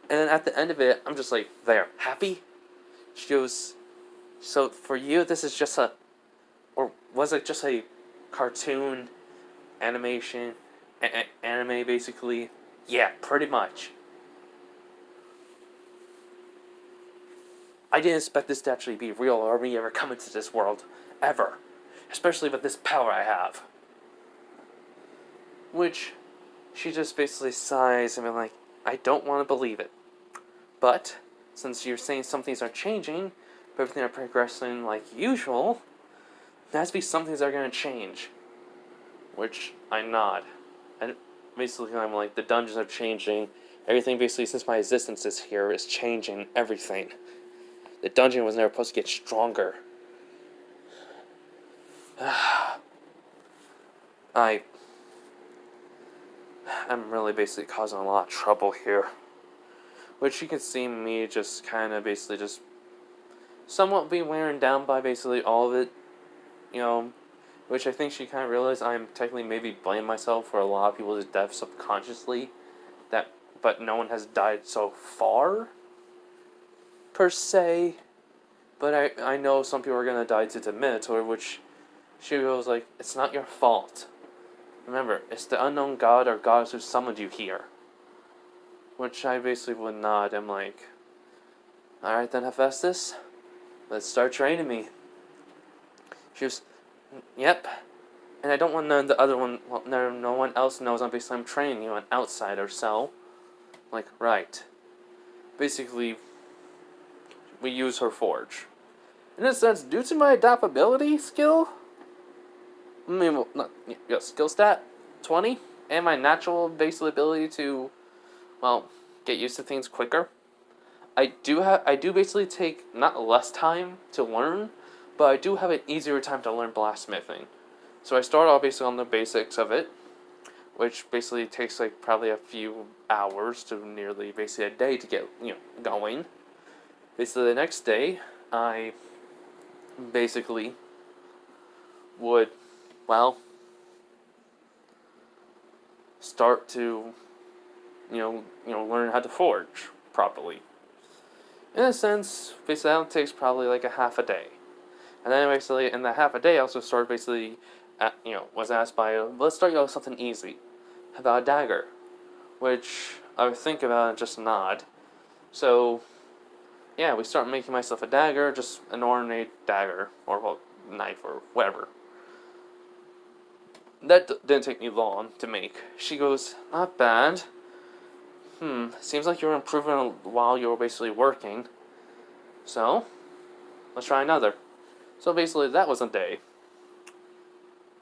And then at the end of it, I'm just like, "There, happy?" She goes, "So for you, this is just or was it just a cartoon, animation, anime basically?" "Yeah, pretty much." "I didn't expect this to actually be real or me ever come into this world. Ever. Especially with this power I have." Which, she just basically sighs and be like, "I don't want to believe it. But, since you're saying some things are changing, but everything are progressing like usual, there has to be some things that are going to change." Which, I nod. And basically, I'm like, the dungeons are changing. Everything basically, since my existence is here, is changing everything. The dungeon was never supposed to get stronger. I'm really basically causing a lot of trouble here. Which you can see me just kind of basically just somewhat be wearing down by basically all of it. Which I think she kind of realized I'm technically maybe blaming myself for a lot of people's death subconsciously. But no one has died so far, per se. But I know some people are going to die to the Minotaur, which she goes like, "It's not your fault. Remember, it's the unknown god or goddess who summoned you here." Which I basically would nod. I'm like, "Alright then, Hephaestus, let's start training me." She goes, "Yep. And I don't want none of the other one, well, no one else knows I'm training you, an outsider, so..." I'm like, "Right." Basically, we use her forge. In a sense, due to my adaptability skill, skill stat 20, and my natural basic ability to, get used to things quicker, I do basically take not less time to learn, but I do have an easier time to learn blacksmithing. So I start off basically on the basics of it, which basically takes like probably a few hours to nearly basically a day to get going. Basically the next day, I basically would start to learn how to forge properly. In a sense, basically that takes probably like a half a day. And then basically in that half a day I also started basically was asked by, "Let's start with something easy. How about a dagger?" Which I would think about and just nod. So yeah, we start making myself a dagger, just an ornate dagger, or knife, or whatever. That didn't take me long to make. She goes, "Not bad. Seems like you're improving while you're basically working. So, let's try another." So basically, that was a day.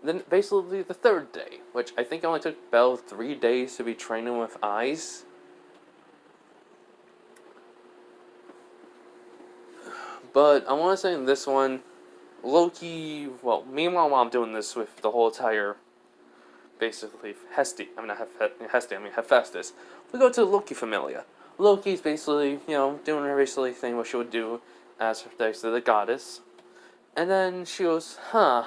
Then basically the third day, which I think only took Belle 3 days to be training with eyes. But I want to say in this one, Loki, well, meanwhile while I'm doing this with the whole entire, basically, Hestia, Hephaestus, we go to the Loki Familia. Loki's basically, doing her basically thing what she would do as basically the goddess. And then she goes, I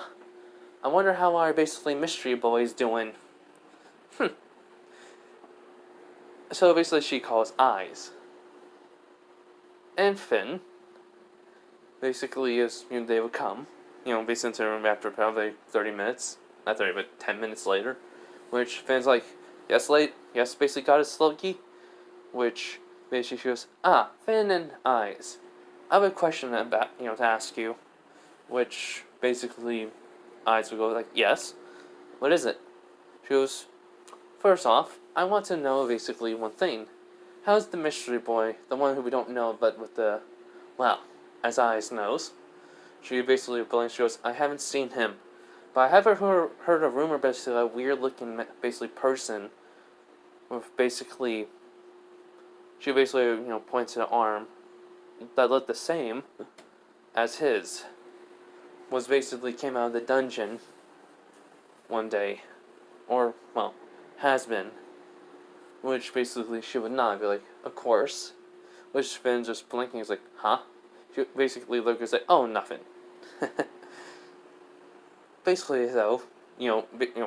wonder how our basically mystery boy's doing. So basically she calls eyes. And Finn, basically is, they would come, basically into the room after probably 30 minutes. Not 30, but 10 minutes later. Which Finn's like, yes, basically goddess Loki. Which basically she goes, Finn and eyes. I have a question about, to ask you. Which basically eyes would go like, yes. What is it? She goes, first off, I want to know basically one thing. How's the mystery boy, the one who we don't know, but with the, well, as eyes knows? She basically blinks, she goes, I haven't seen him. But I have heard a rumor basically a weird looking basically person with basically, she basically, points to the arm that looked the same as his. Was basically came out of the dungeon one day. Or, well, has been. Which basically she would not be like, of course. Which Finn just blinking is like, huh? She basically Loki's like, oh, nothing. Basically though,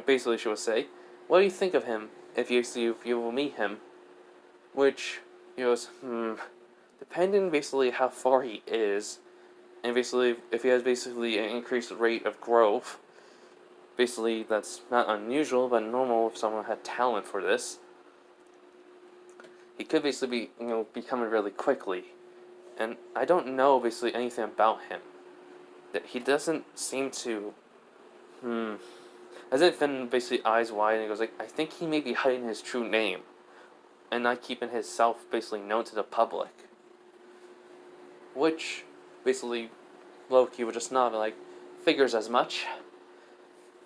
basically she would say, what do you think of him if you will meet him? Which he goes, depending basically how far he is, and basically if he has basically an increased rate of growth, basically that's not unusual but normal if someone had talent for this. He could basically be, becoming really quickly. And I don't know basically anything about him. That he doesn't seem to, as if Finn basically eyes wide and he goes like, I think he may be hiding his true name. And not keeping his self basically known to the public. Which, basically, Loki would just nod like, figures as much.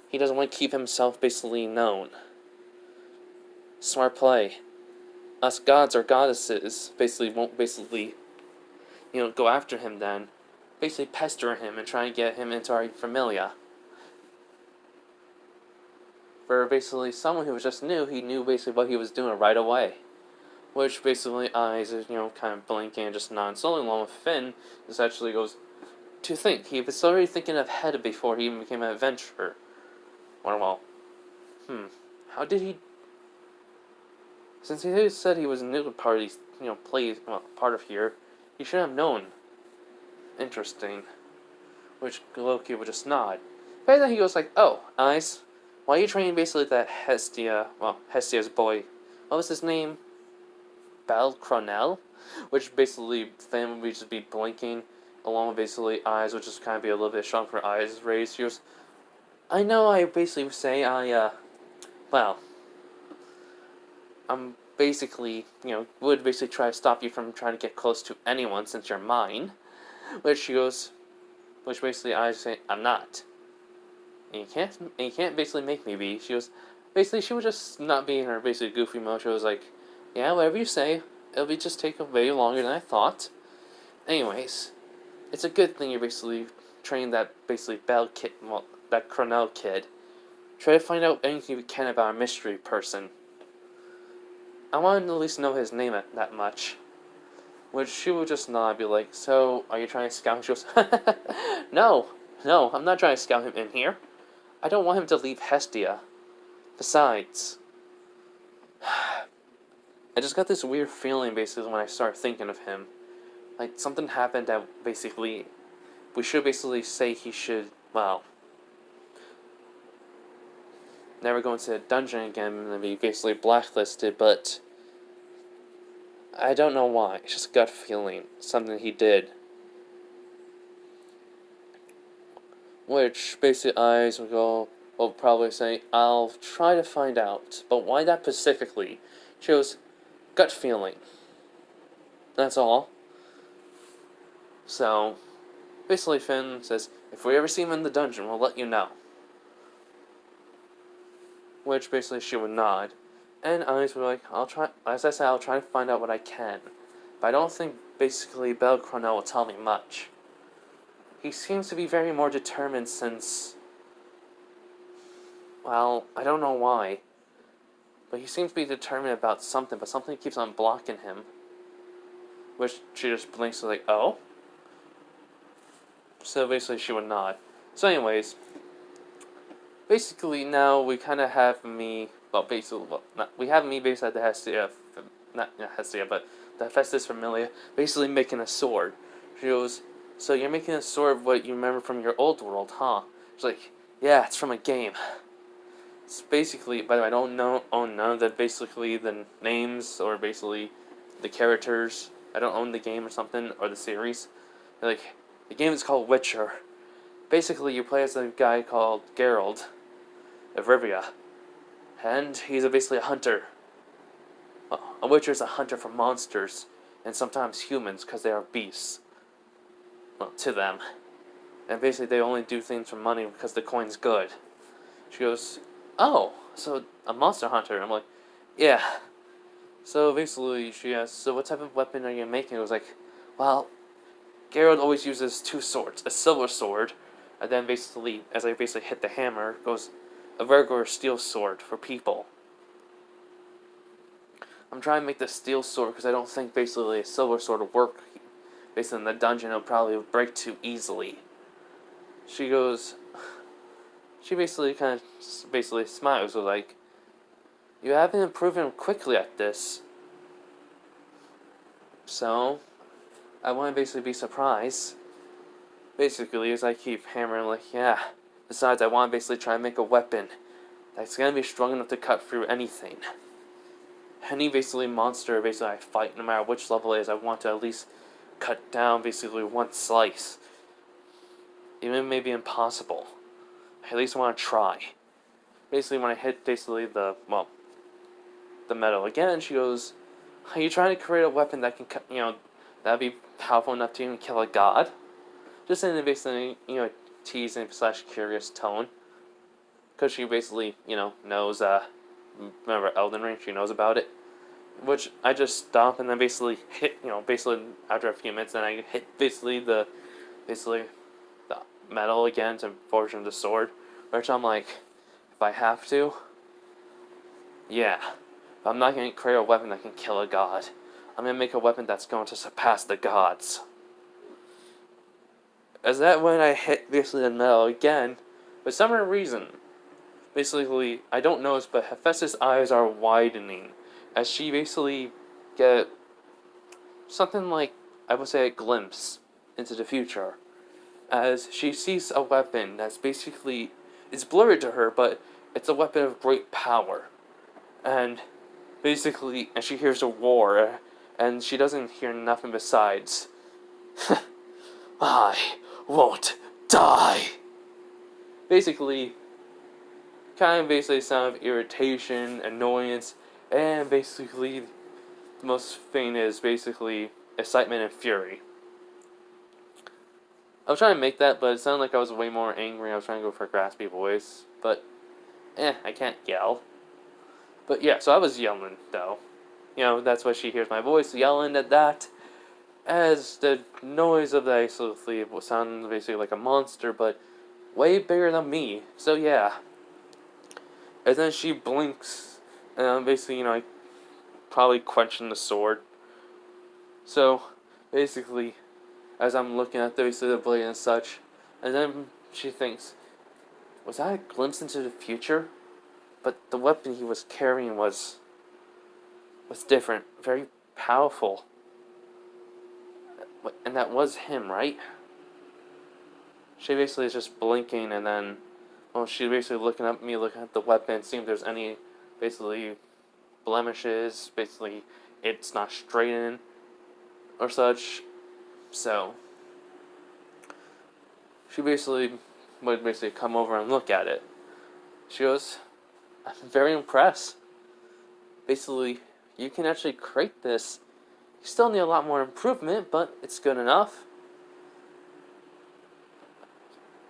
He doesn't want to keep himself basically known. Smart play. Us gods or goddesses basically won't basically, go after him then. Basically pester him and try and get him into our familia. For basically someone who was just new, he knew basically what he was doing right away. Which basically eyes is, kind of blinking and just nodding slowly along with Finn. This actually goes to think. He was already thinking ahead before he even became an adventurer. Well, how did he... Since he said he was new to parties, part of here, he should have known. Interesting. Which Loki would just nod. But then he goes like, oh, eyes, why are you training basically that Hestia's boy? What was his name? Balcronel? Which basically Finn would just be blinking along with basically eyes, which is kind of be a little bit strong for eyes raised. He goes, I know I basically say I'm basically, would basically try to stop you from trying to get close to anyone since you're mine. Which basically I say, I'm not. And you can't basically make me be. She was just not being her basically goofy mode. She was like, yeah, whatever you say. It'll just take way longer than I thought. Anyways, it's a good thing you're basically training that basically that Cronell kid. Try to find out anything you can about a mystery person. I want to at least know his name that much. Which she would just nod and be like, so, are you trying to scout him? She goes, no, I'm not trying to scout him in here. I don't want him to leave Hestia. Besides, I just got this weird feeling basically when I started thinking of him. Like, something happened that basically, we should basically say he should, never go into a dungeon again and be basically blacklisted, but I don't know why. It's just a gut feeling. Something he did. Which basically eyes will probably say, I'll try to find out. But why that specifically? Shows gut feeling. That's all. So, basically Finn says, If we ever see him in the dungeon, we'll let you know. Which basically she would nod. And Eyes were like, I'll try, as I said, I'll try to find out what I can. But I don't think basically Bell Cornell will tell me much. He seems to be very more determined since, well, I don't know why. But he seems to be determined about something, but something keeps on blocking him. Which she just blinks like, oh? So basically she would nod. So anyways, basically now we kind of have me, we have me based at the Hestia, not Hestia, but the Festus Familia, basically making a sword. She goes, so you're making a sword of what you remember from your old world, huh? She's like, yeah, it's from a game. It's basically, by the way, I don't own none of the, basically, the names, or basically, the characters. I don't own the game or something, or the series. Like, the game is called Witcher. Basically, you play as a guy called Geralt of Rivia. And he's basically a hunter. A Witcher is a hunter for monsters, and sometimes humans, because they are beasts. Well, to them. And basically, they only do things for money because the coin's good. She goes, oh, so a monster hunter. I'm like, yeah. So basically, she asks, so what type of weapon are you making? It was like, well, Geralt always uses two swords, a silver sword, and then basically, as I basically hit the hammer, goes a regular steel sword for people. I'm trying to make the steel sword because I don't think basically a silver sword will work. Basically in the dungeon, it'll probably break too easily. She goes, she basically kind of basically smiles, like, you have been improving quickly at this. So, I want to basically be surprised. Basically, as I keep hammering, like, yeah. Besides, I want to basically try and make a weapon that's going to be strong enough to cut through anything. Any basically monster basically I fight, no matter which level it is, I want to at least cut down basically one slice. Even if it may be impossible. I at least want to try. Basically, when I hit basically the metal again, she goes, are you trying to create a weapon that can, that'd be powerful enough to even kill a god? Just in a basically, teasing / curious tone. Because she basically, knows, remember Elden Ring, she knows about it. Which I just stop and then basically hit, basically after a few minutes, then I hit basically the metal again to forge the sword. Which I'm like, if I have to, yeah. But I'm not going to create a weapon that can kill a god. I'm going to make a weapon that's going to surpass the gods. As that when I hit basically the metal again, for some reason, basically, I don't notice, but Hephaestus' eyes are widening. As she basically get something like, I would say, a glimpse into the future. As she sees a weapon that's basically, it's blurry to her, but it's a weapon of great power. And basically, and she hears a roar, and she doesn't hear nothing besides, I won't die. Basically, kind of basically sound of irritation, annoyance, and basically, the most thing is basically excitement and fury. I was trying to make that, but it sounded like I was way more angry. I was trying to go for a graspy voice, but, I can't yell. But yeah, so I was yelling, though. That's why she hears my voice, yelling at that. As the noise of the basically sounded basically like a monster, but way bigger than me. So yeah. And then she blinks, and I'm basically, probably quenching the sword. So, basically, as I'm looking at basically the blade and such, and then she thinks, was that a glimpse into the future? But the weapon he was carrying was different, very powerful. And that was him, right? She basically is just blinking, and then, she's basically looking at me, looking at the weapon, seeing if there's any, basically, blemishes, basically, it's not straightened, or such. So, she basically would basically come over and look at it. She goes, I'm very impressed. Basically, you can actually create this. You still need a lot more improvement, but it's good enough.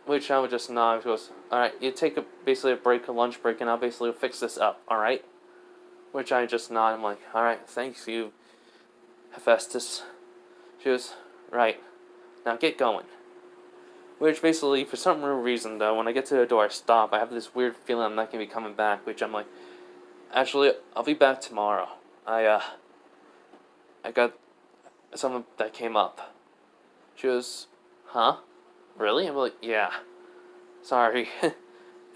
which I would just nod. She goes, alright, you take basically a break, a lunch break, and I'll basically fix this up, alright? Which I just nod. I'm like, alright, thanks you, Hephaestus. She goes, right, now get going. Which basically, for some real reason though, when I get to the door I stop. I have this weird feeling I'm not going to be coming back, which I'm like, actually, I'll be back tomorrow. I got something that came up. She goes, huh? Really? I'm like, yeah. Sorry.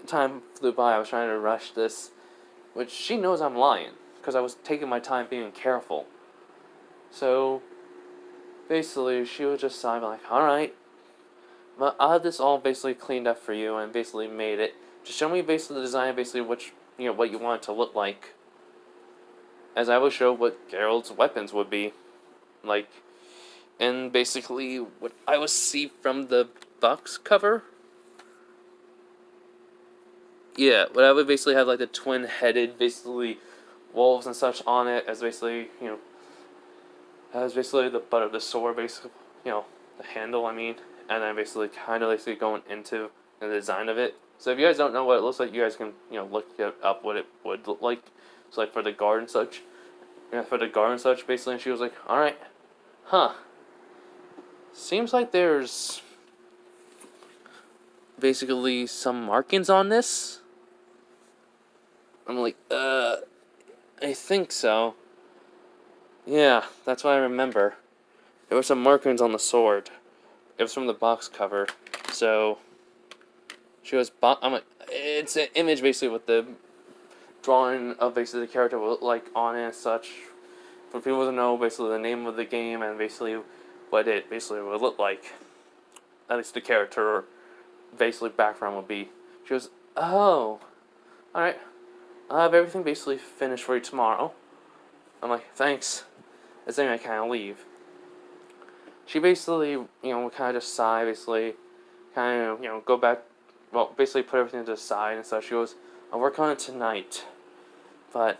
Time flew by. I was trying to rush this. Which she knows I'm lying. Because I was taking my time being careful. So, basically, she would just sigh, like, alright. I'll have this all basically cleaned up for you and basically made it. Just show me basically the design, basically what you want it to look like. As I will show what Geralt's weapons would be. Like, and basically what I would see from the box cover. Yeah, what I would basically have like the twin-headed, basically, wolves and such on it, as basically, as basically the butt of the sword, basically, the handle, I mean, and then basically kind of basically going into the design of it. So if you guys don't know what it looks like, you guys can, look up what it would look like. So like for the guard and such, basically, and she was like, alright, huh. Seems like there's basically some markings on this. I'm like, I think so. Yeah, that's what I remember. There were some markings on the sword. It was from the box cover. So, she was, I'm like, it's an image basically with the drawing of basically the character will look like on it and such. For people to know basically the name of the game and basically what it basically would look like. At least the character or basically background would be. She goes, oh, alright. I'll have everything basically finished for you tomorrow. I'm like, thanks. As then I kind of leave. She basically, kind of just sigh, basically, kind of, go back, well, basically put everything to the side and stuff. She goes, I'll work on it tonight. But,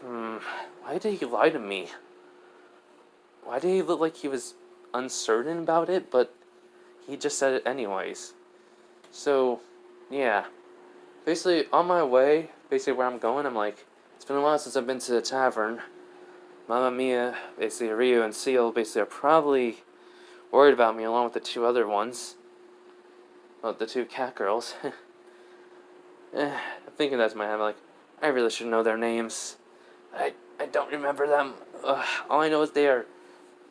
why did he lie to me? Why did he look like he was uncertain about it, but he just said it anyways? So, yeah. Basically, on my way, basically where I'm going, I'm like, it's been a while since I've been to the tavern. Mamma Mia, basically Ryu and Seal, basically are probably worried about me along with the two other ones. Well, the two cat girls. I'm thinking that's my head, like, I really should know their names. I don't remember them. All I know is they are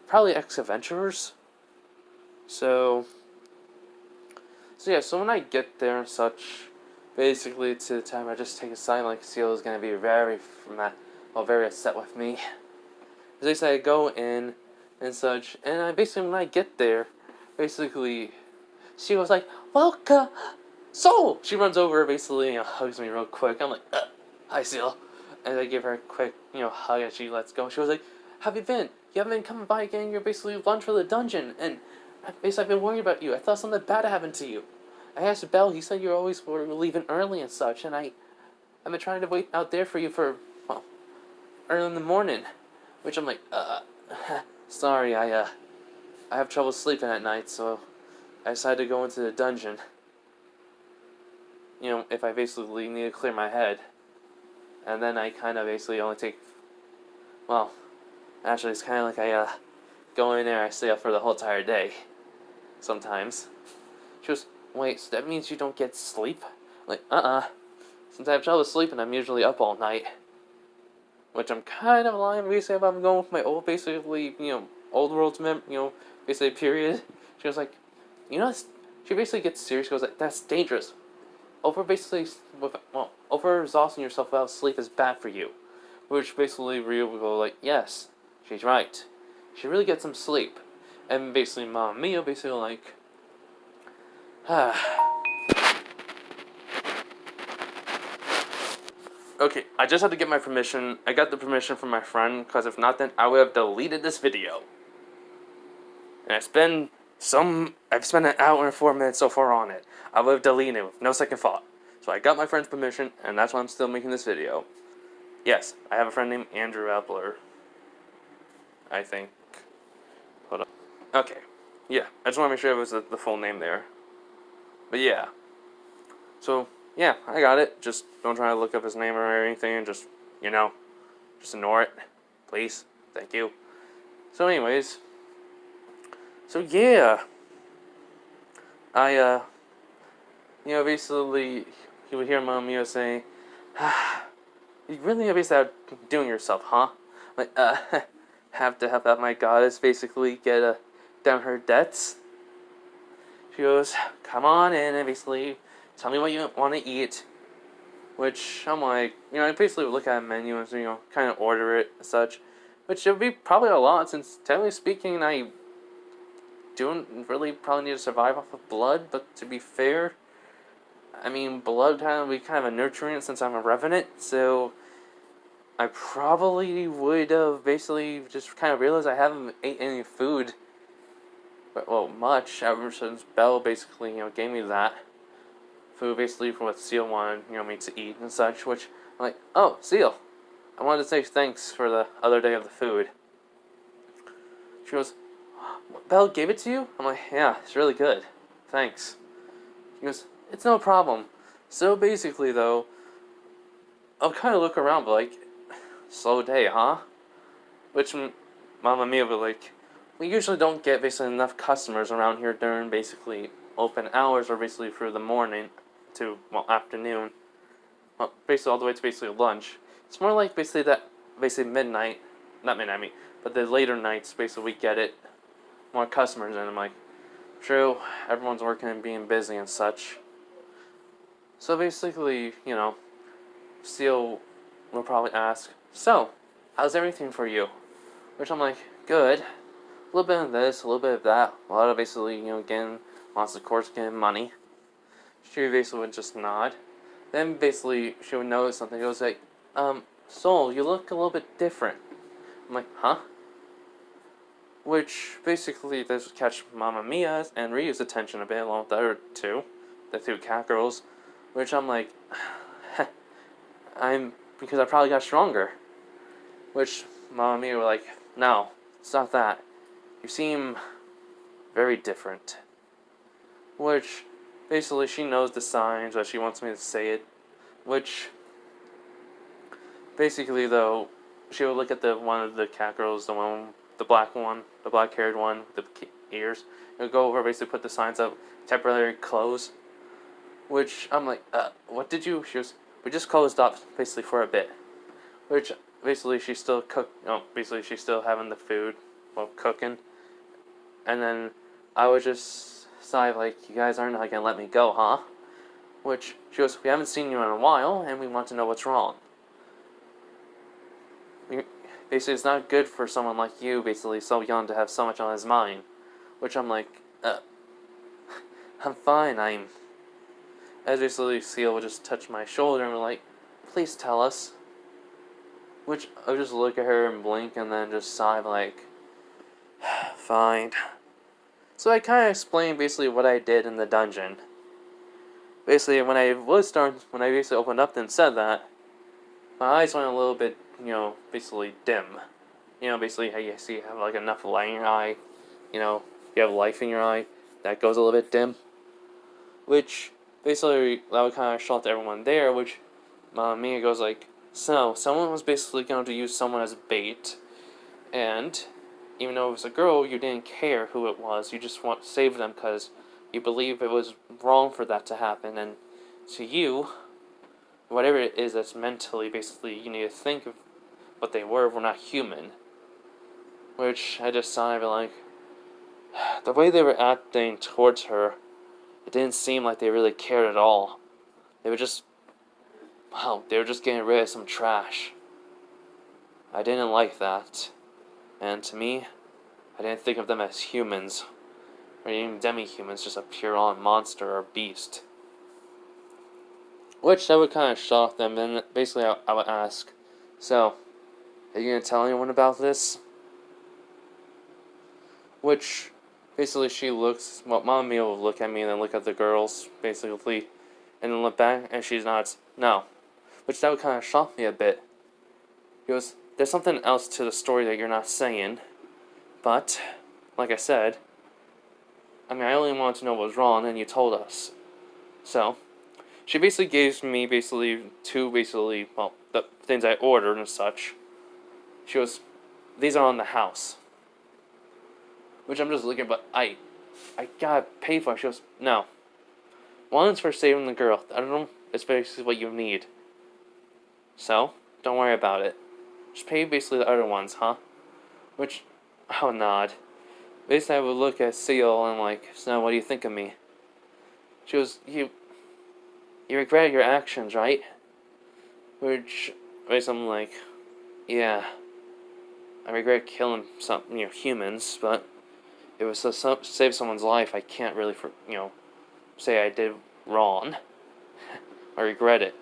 probably ex-adventurers. So yeah, so when I get there and such, basically to the time I just take a sign like Seal is going to be very upset with me. As they say, I go in and such, and I basically, when I get there, basically, she was like, welcome, so, she runs over, basically, hugs me real quick. I'm like, hi, Seal. And I give her a quick, hug, and she lets go. She was like, how have you been? You haven't been coming by getting your, basically, lunch for the dungeon, and basically, I've been worried about you. I thought something bad happened to you. I asked Belle, he said you always were leaving early and such, and I've been trying to wait out there for you for, well, early in the morning. Which I'm like, sorry, I have trouble sleeping at night, so I decided to go into the dungeon. If I basically need to clear my head. And then I kind of basically only take, well, actually it's kind of like I go in there, I stay up for the whole entire day. Sometimes. She goes, wait, so that means you don't get sleep? I'm like, Since I have trouble sleeping, I'm usually up all night. Which I'm kind of lying, basically, if I'm going with my old, basically, old world's basically period. She was like, she basically gets serious, she goes like, that's dangerous. Over-exhausting yourself without sleep is bad for you. Which basically Ryu will go like, yes, she's right. She really gets some sleep. And basically Mamma Mia basically like, Okay, I just had to get my permission. I got the permission from my friend, because if not, then I would have deleted this video. And I've spent an hour and 4 minutes so far on it. I would have deleted it with no second thought. So I got my friend's permission, and that's why I'm still making this video. Yes, I have a friend named Andrew Epler. I think. Hold on. Okay. Yeah, I just want to make sure it was the full name there. But yeah. So, yeah, I got it. Just don't try to look up his name or anything, and just, just ignore it. Please. Thank you. So anyways. So yeah. I, basically, you would hear Mamma Mia say, you really basically doing yourself, huh? Like, have to help out my goddess basically get down her debts. She goes, come on in and basically tell me what you want to eat. Which I'm like, I basically would look at a menu and, kind of order it and such. Which would be probably a lot since, technically speaking, I don't really probably need to survive off of blood. But to be fair, I mean, blood would be kind of a nutrient since I'm a revenant. So I probably would have basically just kind of realized I haven't ate any food. Well, much ever since Belle basically, gave me that food basically for what Seal wanted, me to eat and such, which I'm like, oh, Seal, I wanted to say thanks for the other day of the food. She goes, Belle gave it to you? I'm like, yeah, it's really good. Thanks. She goes, it's no problem. So basically, though, I'll kind of look around, but like, slow day, huh? Which Mamma Mia would like, we usually don't get basically enough customers around here during basically open hours or basically through the morning to, afternoon. Well, basically all the way to basically lunch. It's more like basically midnight, not midnight, I mean, but the later nights, basically we get it, more customers, and I'm like, true, everyone's working and being busy and such. So basically, Seal will probably ask, so, how's everything for you? Which I'm like, good. A little bit of this, a little bit of that. A lot of basically, getting lots of course getting money. She basically would just nod. Then basically she would notice something. It goes like, Soul, you look a little bit different. I'm like, huh? Which basically does catch Mamma Mia's and Ryu's attention a bit along with the other two, the two cat girls. Which I'm like, because I probably got stronger. Which Mamma Mia were like, no, it's not that. You seem very different. Which, basically, she knows the signs, but she wants me to say it. Which, basically, though, she would look at one of the cat girls, the black-haired one, with the ears, and go over, basically put the signs up, temporarily close. Which, I'm like, what did you? She goes, we just closed up, basically, for a bit. Which, basically, she's still she's still having the food, cooking. And then I would just sigh like, you guys aren't gonna let me go, huh? Which she goes, we haven't seen you in a while, and we want to know what's wrong. Basically, it's not good for someone like you, basically so young, to have so much on his mind. Which I'm like, I'm fine. As basically Seal would just touch my shoulder and be like, please tell us. Which I would just look at her and blink and then just sigh like, fine. So I kind of explained basically what I did in the dungeon. Basically, when I basically opened up and said that, my eyes went a little bit, basically dim. Basically how you see you have like enough light in your eye, you have life in your eye, that goes a little bit dim. Which, basically, that would kind of shock everyone there, which Mamma Mia goes like, so, someone was basically going to use someone as bait, and even though it was a girl, you didn't care who it was. You just want to save them because you believe it was wrong for that to happen. And to you, whatever it is that's mentally, basically, you need to think of what they were not human. Which I just saw, like, the way they were acting towards her, it didn't seem like they really cared at all. They were just, they were just getting rid of some trash. I didn't like that. And to me, I didn't think of them as humans, or even demi-humans, just a pure-on monster or beast. Which that would kind of shock them, and basically I would ask, so, are you going to tell anyone about this? Which, basically Mamma Mia will look at me and then look at the girls, basically, and then look back, and she nods, no. Which that would kind of shock me a bit. He goes, there's something else to the story that you're not saying. But, like I said, I mean, I only wanted to know what was wrong, and you told us. So, she basically gave me two well, the things I ordered and such. She goes, these are on the house. Which I'm just looking, but I gotta pay for it. She goes, no. One is for saving the girl. I don't know, it's basically what you need. So, don't worry about it. Just pay basically the other ones, huh? Which, I would nod. Basically, I would look at Seal and I'm like, so now what do you think of me? She goes, you regret your actions, right? Which, basically I'm like, yeah. I regret killing some, humans, but it was to save someone's life. I can't really, say I did wrong. I regret it.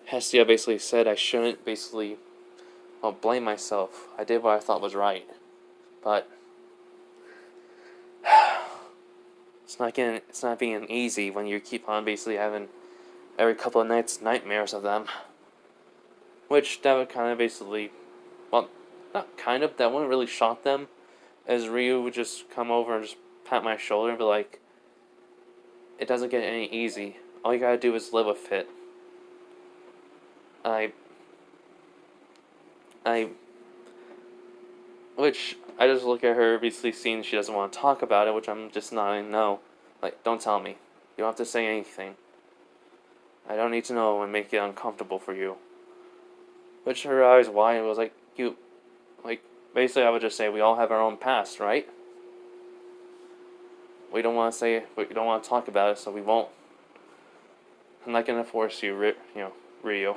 Hestia basically said I shouldn't blame myself. I did what I thought was right. But it's not being easy when you keep on basically having every couple of nights nightmares of them. Which that would kind of basically, well, not kind of, that wouldn't really shock them, as Ryu would just come over and just pat my shoulder and be like, it doesn't get any easy. All you gotta do is live with it. Which, I just look at her, basically seeing she doesn't want to talk about it, which I'm just nodding no. Like, don't tell me. You don't have to say anything. I don't need to know and make it uncomfortable for you. Which her eyes wide and was like, basically I would just say, we all have our own past, right? We don't want to say it, we don't want to talk about it, so we won't. I'm not gonna force you, Ryu.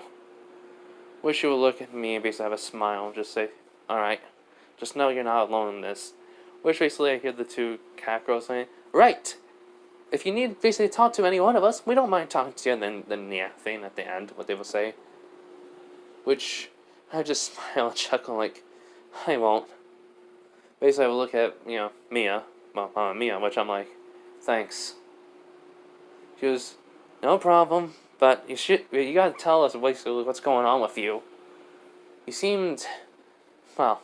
Wish you would look at me and basically have a smile and just say, alright, just know you're not alone in this. Which basically I hear the two cat girls saying, right! If you need basically to talk to any one of us, we don't mind talking to you. And then the thing at the end, what they will say. Which I just smile and chuckle like, I won't. Basically I would look at, Mia, Mia, which I'm like, thanks. She goes, no problem. But you gotta tell us basically what's going on with you. You seemed, well,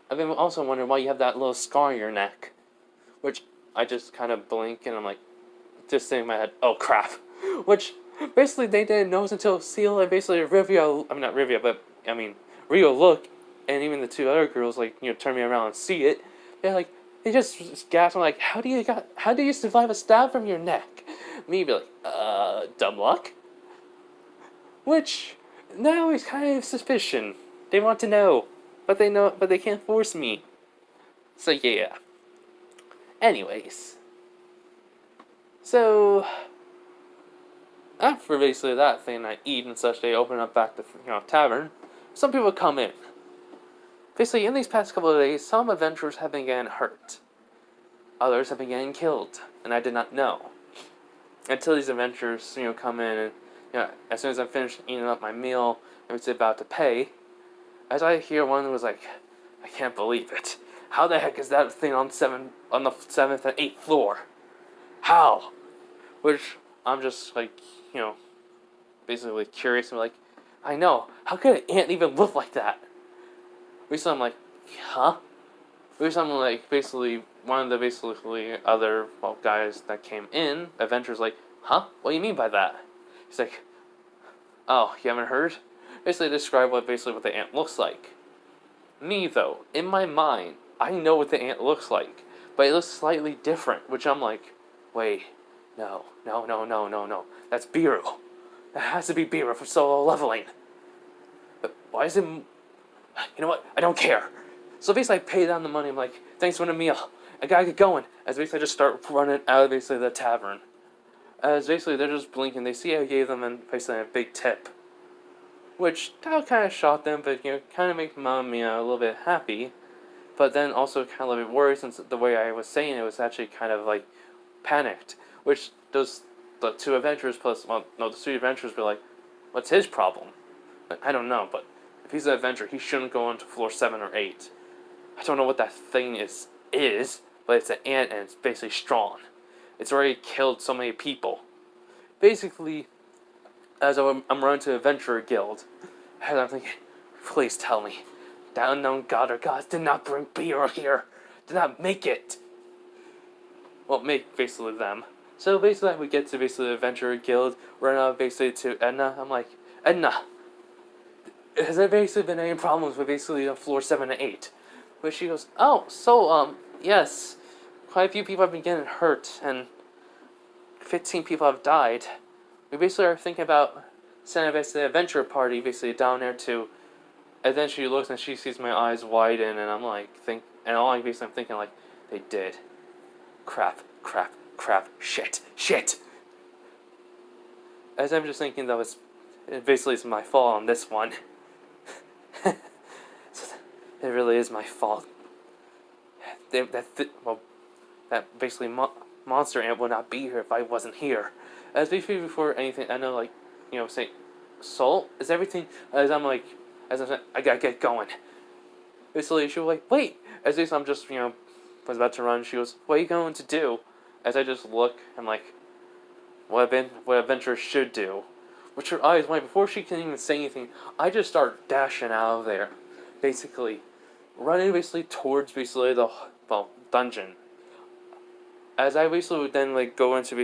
I've been also wondering why you have that little scar on your neck. Which, I just kind of blink and I'm like, just thinking in my head, oh crap. Which, basically they didn't notice until Seal and basically Rio look, and even the two other girls turn me around and see it. They're like, they just gasp. I'm like, how do you survive a stab from your neck? Me be like, dumb luck? Which, now is kind of suspicion. They want to know, but they can't force me. So yeah. Anyways. So, after basically that thing I eat and such, they open up back the tavern. Some people come in. Basically, in these past couple of days, some adventurers have been getting hurt. Others have been getting killed, and I did not know. Until these adventurers, come in and, as soon as I'm finished eating up my meal, and it's about to pay, as I hear one was like, I can't believe it. How the heck is that thing on the 7th and 8th floor? How? Which, I'm just basically curious and like, I know, how could an ant even look like that? Recently I'm like, huh? Recently I'm like, basically, one of the other guys that came in, adventurers like, huh? What do you mean by that? He's like, oh, you haven't heard? Basically describe what the ant looks like. Me though, in my mind, I know what the ant looks like, but it looks slightly different, which I'm like, wait, no, that's Biru. That has to be Biru for solo leveling. But why is it, you know what, I don't care. So basically I pay down the money, I'm like, thanks for the meal, I gotta get going. As basically I just start running out of the tavern. As basically they're just blinking, they see I gave them a big tip. Which, that kind of shocked them, but kind of made Mia a little bit happy. But then also kind of a little bit worried, since the way I was saying it was actually kind of like panicked. Which the two adventurers the three adventurers were like, what's his problem? I don't know, but if he's an adventurer, he shouldn't go on to floor 7 or 8. I don't know what that thing is, but it's an ant and it's basically strong. It's already killed so many people. Basically, as I'm running to the Adventurer Guild, and I'm thinking, please tell me, that unknown god or gods did not bring beer here, did not make it. make basically them. So basically, we get to basically the Adventurer Guild, run out basically to Edna. I'm like, Edna, has there basically been any problems with basically floor 7 and 8? Where she goes, oh, so, yes, quite a few people have been getting hurt, and 15 people have died. We basically are thinking about sending basically an adventure party basically down there too. And then she looks and she sees my eyes widen, and I'm like, and all I'm thinking like, they did. Crap, shit. As I'm just thinking it basically is my fault on this one. It really is my fault. That basically monster ant would not be here if I wasn't here. As before anything, I know say, Soul, is everything? As I'm saying, I gotta get going. Basically, she was like, wait. As if I'm just was about to run. She goes, what are you going to do? As I just look, I'm like, what adventurers should do. Which her eyes wide before she can even say anything. I just start dashing out of there, basically, running towards the dungeon. As I basically would then go into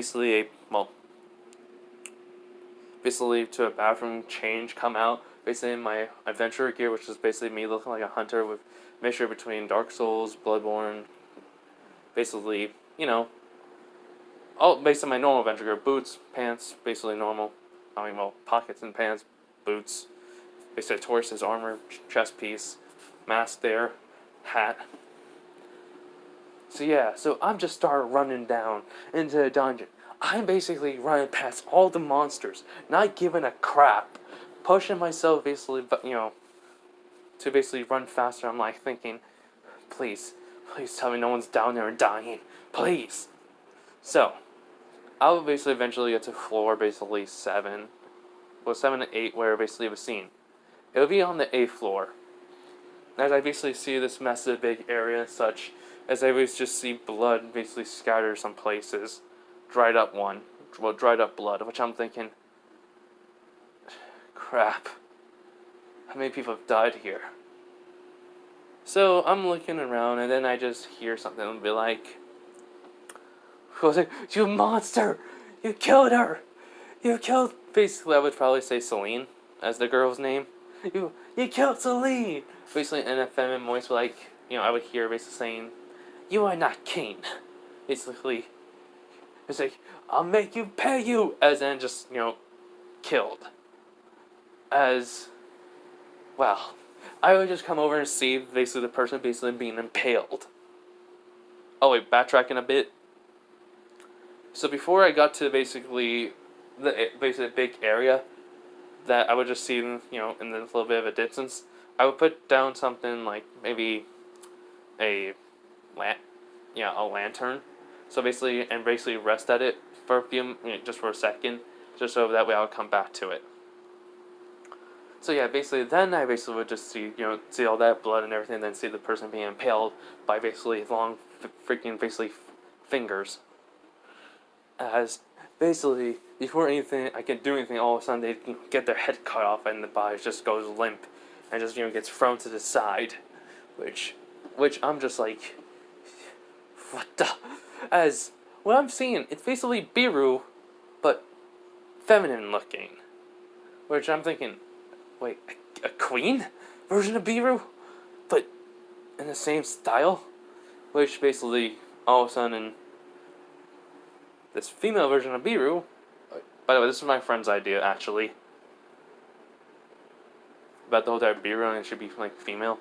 to a bathroom, change, come out, basically in my adventurer gear, which is basically me looking like a hunter with mixture between Dark Souls, Bloodborne, basically, all based on my normal adventure gear, boots, pants, basically normal. Pockets and pants, boots, basically tortoise armor, chest piece, mask there, hat. So yeah, so I'm just started running down into the dungeon. I'm basically running past all the monsters, not giving a crap, pushing myself basically, to basically run faster. I'm like thinking, please tell me no one's down there and dying, please. So, I will basically eventually get to floor 7 to 8, where basically it was seen. It would be on the 8th floor. As I basically see this massive big area and such, as I always just see blood basically scatter some places, dried up blood, which I'm thinking, crap, how many people have died here? So I'm looking around, and then I just hear something and be like, you monster! You killed her! You killed... Basically, I would probably say Celine as the girl's name. You killed Celine! Basically, in a feminine voice, I would hear basically saying, you are not king. Basically, it's like, I'll make you pay you! As in just, killed. As, well, I would just come over and see basically the person basically being impaled. Oh wait, backtracking a bit. So before I got to basically the big area that I would just see, in the little bit of a distance, I would put down something like maybe a lantern. So basically rest at it for a few, just for a second, just so that way I would come back to it. So yeah, basically then I basically would just see, see all that blood and everything, and then see the person being impaled by basically long fingers. As basically, before anything I can do anything, all of a sudden they get their head cut off and the body just goes limp and just gets thrown to the side, which I'm just like, what the? As what I'm seeing, it's basically Biru, but feminine looking, which I'm thinking, wait, a queen version of Biru, but in the same style, which basically all of a sudden. This female version of Biru, by the way, this is my friend's idea, actually, about the whole type of Biru, and it should be, female.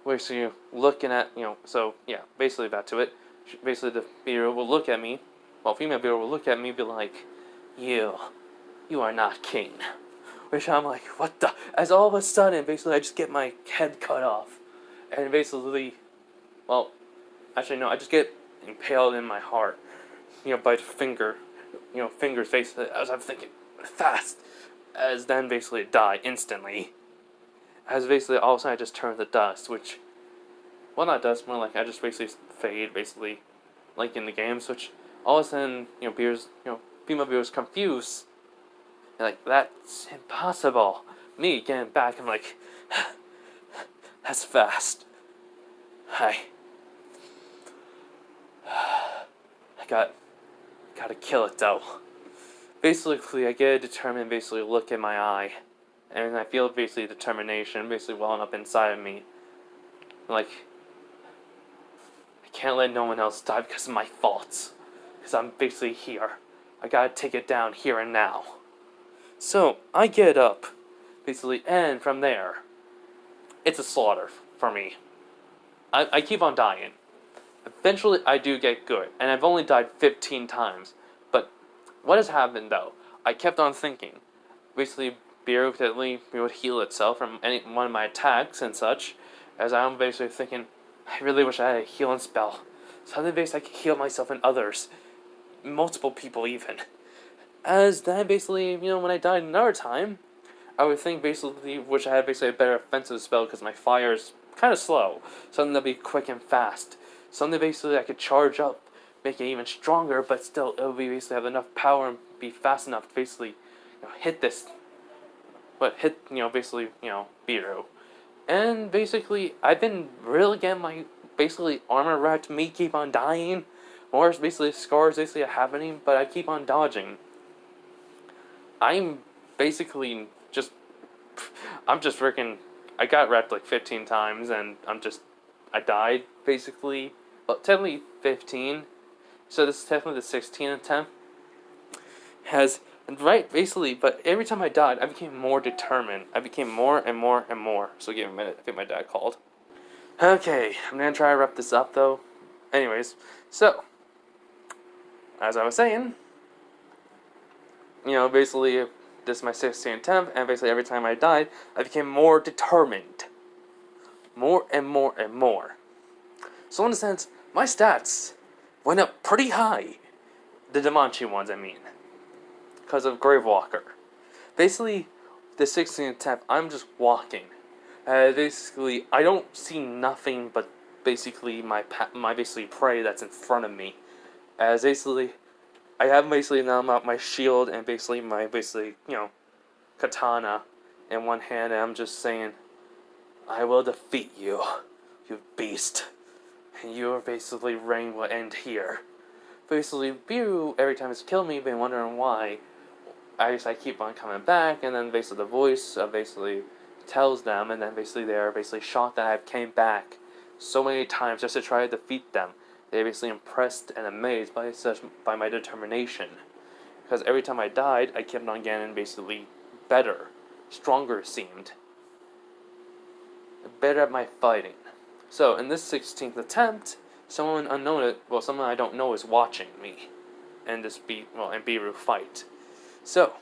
Where, so you're looking at, so, yeah, basically back to it. Basically, the Biru will look at me, female Biru will look at me and be like, you are not king. Which I'm like, what the? As all of a sudden, basically, I just get my head cut off. And basically, actually, no, I just get impaled in my heart. By the fingers basically, as I'm thinking, fast, as then basically die instantly. As basically all of a sudden I just turn to dust, which, well, not dust, more like I just basically fade, basically, like in the games, which all of a sudden, female viewers confused, and like, that's impossible. Me getting back, I'm like, that's fast. Hi. gotta kill it though. Basically, I get determined, basically look in my eye, and I feel basically determination basically welling up inside of me. Like, I can't let no one else die because of my faults. Because I'm basically here. I gotta take it down here and now. So, I get up, basically, and from there, it's a slaughter for me. I keep on dying. Eventually, I do get good, and I've only died 15 times. But what has happened, though? I kept on thinking. Basically, beer would heal itself from any one of my attacks and such, as I'm basically thinking, I really wish I had a healing spell. So then basically I could heal myself and others. Multiple people even. As then basically, when I died another time, I would think basically, wish I had basically a better offensive spell because my fire is kind of slow. Something that'd be quick and fast. Something basically I could charge up, make it even stronger, but still it would be basically have enough power and be fast enough to basically hit this. But hit, basically, Beeru. And basically, I've been really getting my basically armor wrapped me keep on dying. More basically scars basically happening, but I keep on dodging. I'm basically I'm just freaking, I got wrecked like 15 times, and I died, basically. Well, technically 15, so this is technically the 16th attempt. Basically, but every time I died, I became more determined. I became more and more and more. So give me a minute, I think my dad called. Okay, I'm gonna try to wrap this up, though. Anyways, so, as I was saying, basically, this is my 16th attempt, and basically every time I died, I became more determined. More and more and more. So in a sense, my stats went up pretty high. The danmachi ones, I mean. Because of Gravewalker. Basically, the 16th attempt, I'm just walking. Basically, I don't see nothing but basically my basically prey that's in front of me. As basically, I have basically now my shield and basically my katana in one hand, and I'm just saying, I will defeat you, you beast. And your basically reign will end here. Basically, Beeru, every time it's killed me, been wondering why. I keep on coming back, and then basically the voice basically tells them, and then basically they're basically shocked that I came back so many times just to try to defeat them. They're basically impressed and amazed by my determination. Because every time I died, I kept on getting basically better, stronger it seemed. Better at my fighting. So in this 16th attempt, someone I don't know is watching me, and Beeru fight. So,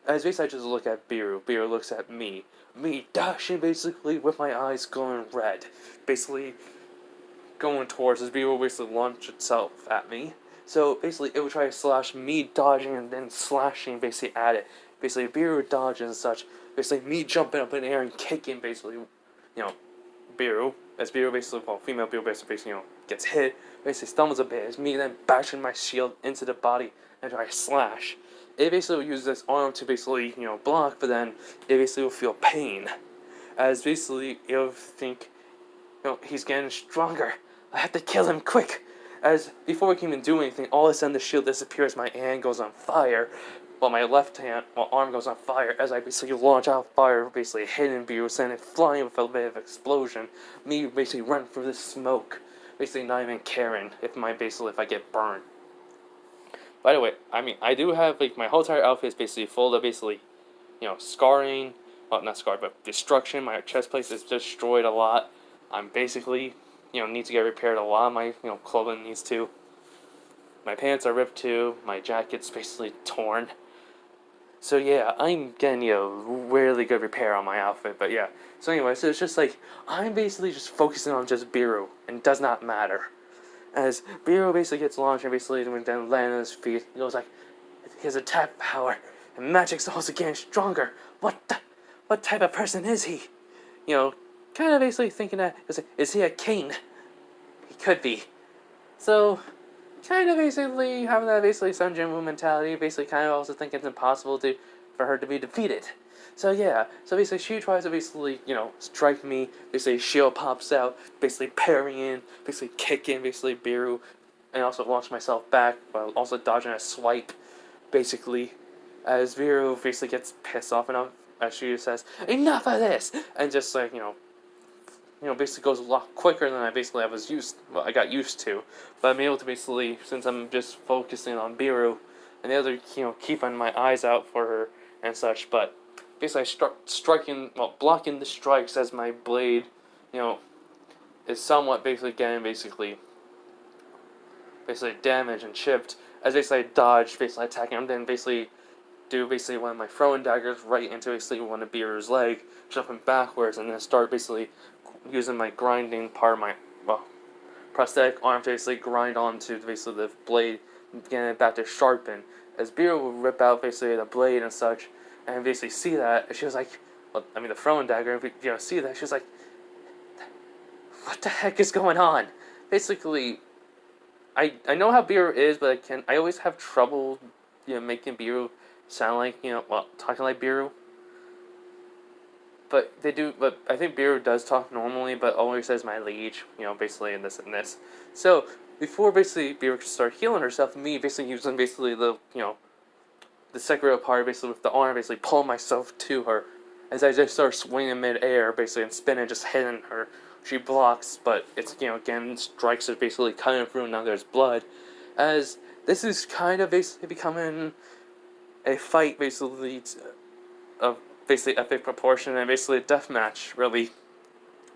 as basically I just look at Beeru, Beeru looks at me dashing basically with my eyes going red, basically going towards this. Beeru will basically launch itself at me. So basically it would try to slash me, dodging and then slashing basically at it. Basically Beeru dodges and such. Basically me jumping up in the air and kicking basically, Beeru. As Beeru basically, female Beeru basically, gets hit, basically stumbles a bit. As me then bashing my shield into the body and try to slash. It basically will use this arm to basically, block, but then it basically will feel pain. As basically it'll think, he's getting stronger. I have to kill him quick. As before I can even do anything, all of a sudden the shield disappears, my hand goes on fire, while my arm goes on fire, as I basically launch out fire, basically hitting Beeru, sending it flying with a bit of explosion. Me basically run through the smoke, basically not even caring if I get burned. By the way, I do have, my whole entire outfit is basically full of basically, scarring, well, not scarred, but destruction. My chest plate is destroyed a lot. I'm basically, need to get repaired a lot. Of my, clothing needs to. My pants are ripped too. My jacket's basically torn. So yeah, I'm getting, really good repair on my outfit, but yeah. So anyway, so it's just I'm basically just focusing on just Beeru, and it does not matter. As Beeru basically gets launched and basically then lands on his feet, he goes his attack power and magic's also getting stronger. What type of person is he? Kind of basically thinking that, is he a king? He could be. So, kind of basically having that basically Sun Jinwoo mentality, basically kind of also thinking it's impossible for her to be defeated. So yeah, so basically she tries to basically, strike me, basically shield pops out, basically parrying, basically kicking, basically Beeru, and also launch myself back while also dodging a swipe, basically, as Vero basically gets pissed off enough as she says, "Enough of this!" and just like, basically goes a lot quicker than I got used to. But I'm able to basically, since I'm just focusing on Biru, and the other, keeping my eyes out for her and such, but basically I start blocking the strikes as my blade, is somewhat basically getting basically damaged and chipped, as basically I dodge, basically attacking him, then basically do basically one of my throwing daggers right into basically one of Beer's leg, jumping backwards, and then start basically using my grinding part of my prosthetic arm to basically grind onto basically the blade, getting it back to sharpen. As Beer will rip out basically the blade and such, and basically see that, and she was like, the throwing dagger, see that, she was like, what the heck is going on? Basically, I know how Beer is, but I always have trouble, making Beer sound like, talking like Beer. But I think Beer does talk normally, but always says my liege, basically in this and this. So, before basically Beer could start healing herself, me basically using basically the sacred part, basically with the arm, basically pulling myself to her. As I just start swinging mid-air, basically, and spinning, just hitting her. She blocks, but it's, again, strikes are basically cutting through, and now there's blood. As this is kind of basically becoming a fight, basically, of basically epic proportion, and basically a death match, really.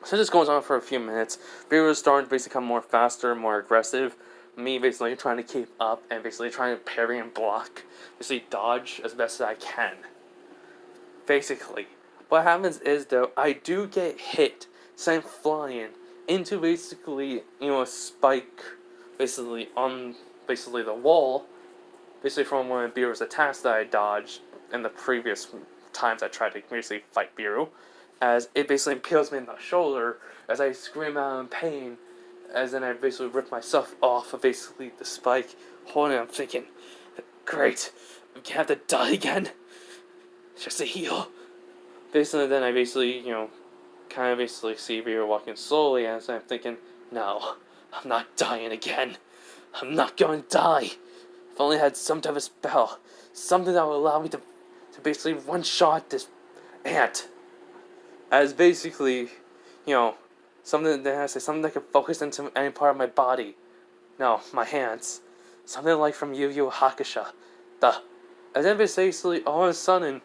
So this goes on for a few minutes. Beer was starting to basically become more faster, more aggressive. Me basically trying to keep up, and basically trying to parry and block. Basically dodge as best as I can. Basically. What happens is, though, I do get hit, sent flying into basically, a spike, basically on basically the wall, basically from one of Beer's attacks that I dodged in the previous times I tried to basically fight Beeru, as it basically impales me in the shoulder as I scream out in pain, as then I basically rip myself off of basically the spike, holding it. I'm thinking, great, I'm gonna have to die again, just to heal. Basically, then I basically, kind of basically see Beer walking slowly, as I'm thinking, no, I'm not dying again. I'm not going to die. If I only had some type of spell, something that would allow me to basically one-shot this ant. As basically, something that can focus into any part of my body. No, my hands. Something like from Yu Yu Hakusho. And then basically, all of a sudden,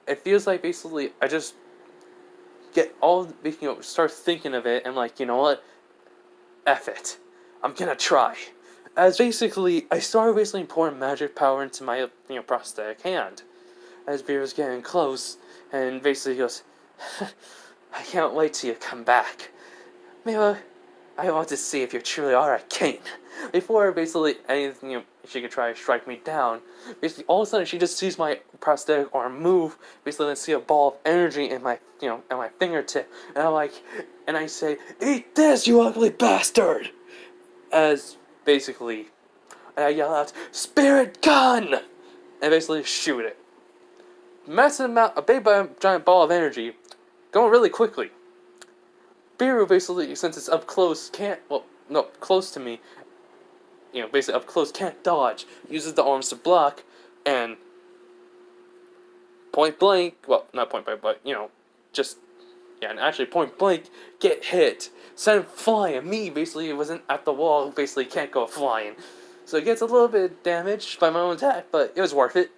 it feels like basically I just get start thinking of it, and like, you know what? F it. I'm gonna try. As basically, I started basically pouring magic power into my, prosthetic hand. As Beer was getting close, and basically goes, I can't wait till you come back. Maybe I want to see if you truly are a king. Before basically anything, she could try to strike me down. Basically, all of a sudden, she just sees my prosthetic arm move. Basically, then see a ball of energy in my, in my fingertip, and I say, "Eat this, you ugly bastard!" As basically, and I yell out, "Spirit gun!" and basically shoot it. Massive amount, a big giant ball of energy, going really quickly. Biru basically, since it's up close, close to me, basically up close, can't dodge, uses the arms to block, and point blank, not point blank, but, and actually point blank, get hit, send flying. Me, basically, wasn't at the wall, basically can't go flying. So it gets a little bit damaged by my own attack, but it was worth it.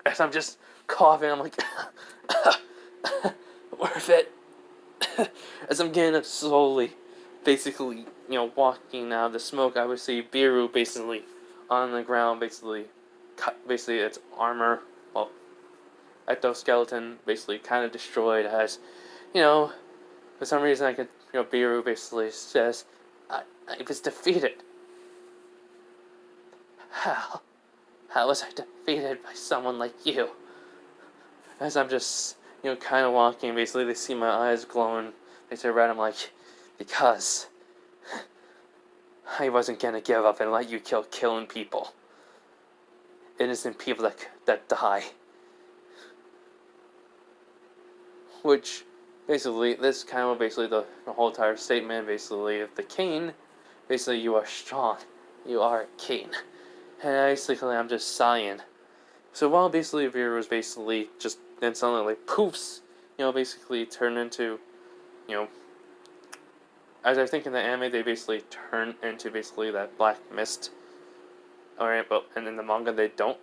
As I'm just coughing, I'm like, worth it. As I'm getting up slowly, basically, walking out of the smoke, I would see Biru basically on the ground, basically its armor, exoskeleton, basically kind of destroyed. As, for some reason I could, Biru basically says, I was defeated. How was I defeated by someone like you? As I'm just, kind of walking, basically they see my eyes glowing. They say, right, I'm like, because I wasn't gonna give up and let you killing people. Innocent people that die. Which, basically, this kind of basically the whole entire statement, basically, of the king, basically, you are strong. You are a king. And basically, I'm just sighing. So while basically Vera was basically just then suddenly like poofs, basically turned into, you know, as I think in the anime they basically turn into basically that black mist. Alright, but and in the manga they don't.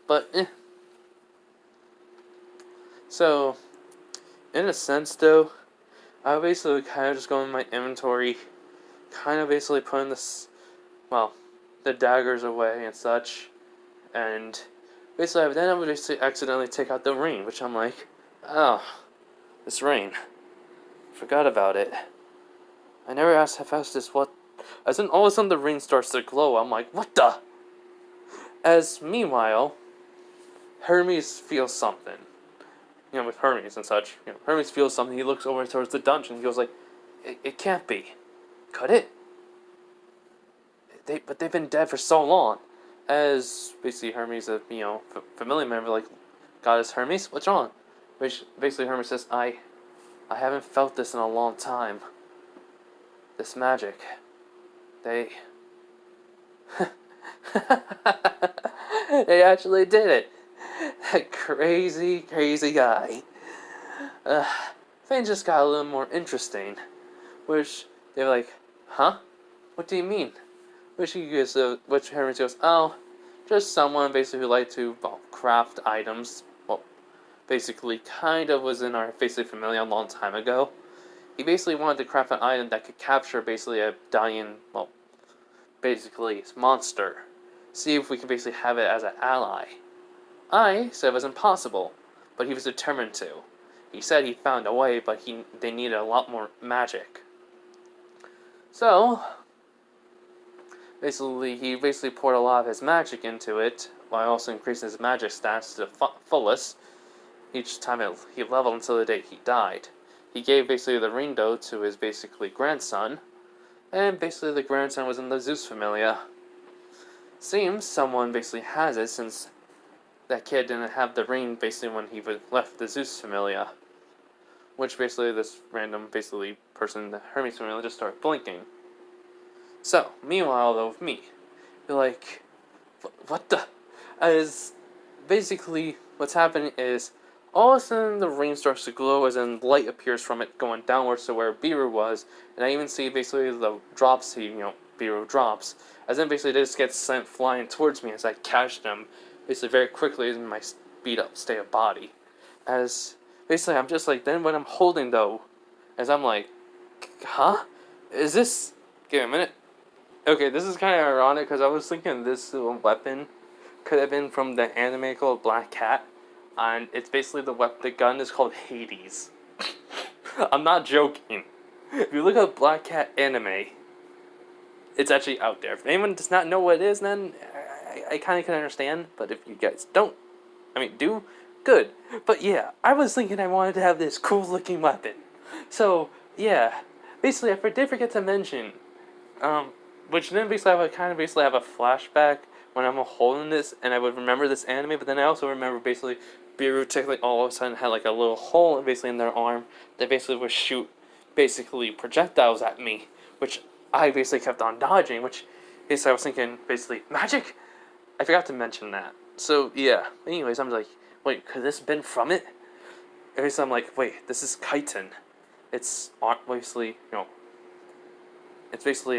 But So in a sense though, I basically kind of just go in my inventory, kind of basically putting the daggers away and such, and basically then I would basically accidentally take out the ring, which I'm like, oh, this ring, forgot about it. I never asked Hephaestus what. As in all of a sudden the ring starts to glow. I'm like, what the? As meanwhile, Hermes feels something. With Hermes and such. Hermes feels something. He looks over towards the dungeon. He goes like, it can't be. Could it? But they've been dead for so long. As basically Hermes, a familiar member, like, Goddess Hermes, what's wrong? Which basically Hermes says, I haven't felt this in a long time. This magic. They they actually did it. That crazy, crazy guy. Things just got a little more interesting. Which they were like, huh? What do you mean? Which Hermes goes, oh, just someone basically who liked to craft items. Well, basically kind of was in our basically familiar a long time ago. He basically wanted to craft an item that could capture basically a dying, basically monster. See if we could basically have it as an ally. I said it was impossible, but he was determined to. He said he found a way, but they needed a lot more magic. So, basically, he poured a lot of his magic into it, while also increasing his magic stats to the fullest. Each time he leveled until the day he died. He gave basically the ring though to his basically grandson, and basically the grandson was in the Zeus familia. Seems someone basically has it since that kid didn't have the ring basically when he left the Zeus familia. Which basically this random basically person in the Hermes familia just started blinking. So, meanwhile though with me, you're like, what the? As basically what's happening is all of a sudden the ring starts to glow as in light appears from it going downwards to where Biru was, and I even see basically the drops Biru drops, as then basically they just get sent flying towards me as I catch them, basically very quickly in my speed up state of body. As basically I'm just like, then what I'm holding though, as I'm like, huh? Is this, give me a minute. Okay, this is kind of ironic because I was thinking this weapon could have been from the anime called Black Cat. And it's basically the gun is called Hades. I'm not joking. If you look at Black Cat anime, it's actually out there. If anyone does not know what it is, then I kind of can understand. But if you guys do, good. But yeah, I was thinking I wanted to have this cool looking weapon. So yeah, basically I did forget to mention, which then basically I would kind of basically have a flashback when I'm holding this, and I would remember this anime. But then I also remember basically Biru technically all of a sudden had like a little hole basically in their arm that basically would shoot basically projectiles at me, which I basically kept on dodging, which basically I was thinking basically magic? I forgot to mention that. So yeah, anyways, I'm like, wait, could this have been from it? And so I'm like, wait, this is chitin. It's basically,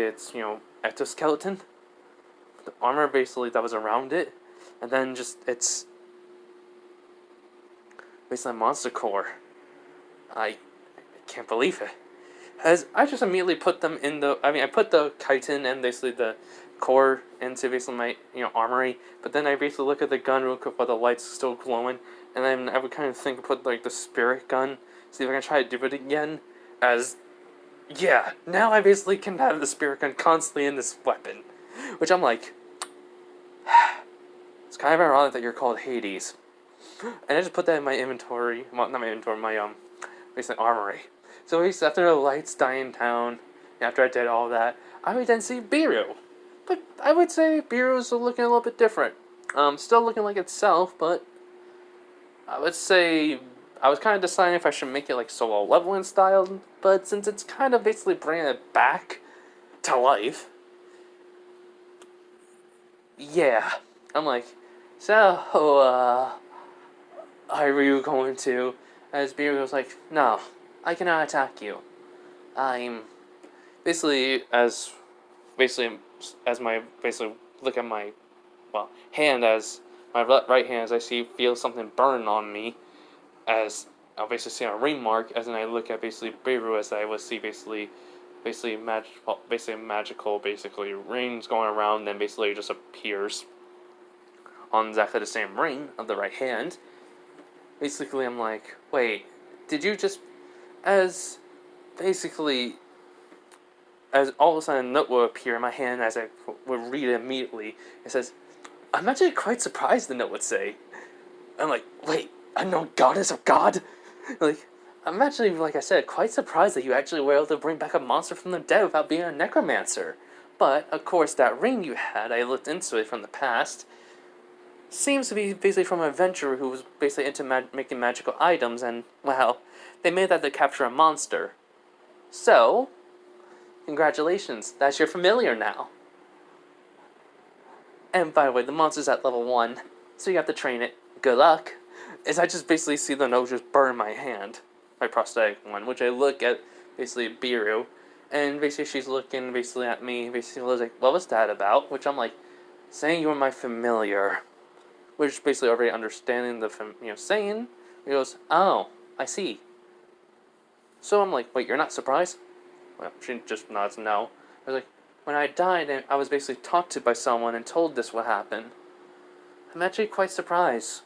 it's exoskeleton. The armor basically that was around it, and then just it's based on monster core. I can't believe it. As I just immediately put them in I put the chitin and basically the core into basically my armory, but then I basically look at the gun real quick while the light's still glowing, and then I would kind of think put like the spirit gun, see if I can try to do it again. As yeah, now I basically can have the spirit gun constantly in this weapon, which I'm like, it's kind of ironic that you're called Hades. And I just put that in my inventory. Well, not my inventory, my basically armory. So after the lights dying down, after I did all that, I would then see Biru. But I would say Biru's looking a little bit different. Still looking like itself, but I would say I was kind of deciding if I should make it like solo leveling style. But since it's kind of basically bringing it back, to life. Yeah. I'm like, so, are you going to? As Beer was like, no, I cannot attack you. I'm basically as my basically look at my hand as my right hand as I feel something burn on me as I'll basically see a ring mark as then I look at basically Beirut as I would see basically magical rings going around then basically it just appears on exactly the same ring of the right hand. Basically I'm like, wait, did you just as basically as all of a sudden a note will appear in my hand as I would read it immediately. It says, I'm actually quite surprised the note would say. I'm like, wait, unknown goddess of God? Like, I'm actually, like I said, quite surprised that you actually were able to bring back a monster from the dead without being a necromancer. But, of course, that ring you had, I looked into it from the past, seems to be basically from an adventurer who was basically into making magical items, and, well, they made that to capture a monster. So, congratulations, that's your familiar now. And by the way, the monster's at level 1, so you have to train it. Good luck. As I just basically see the nose just burn my hand, my prosthetic one, which I look at basically Biru, and basically she's looking basically at me, basically like, what was that about? Which I'm like, saying you were my familiar, which basically already understanding the saying. He goes, oh, I see. So I'm like, wait, you're not surprised? Well, she just nods no. I was like, when I died, and I was basically talked to by someone and told this would happen. I'm actually quite surprised.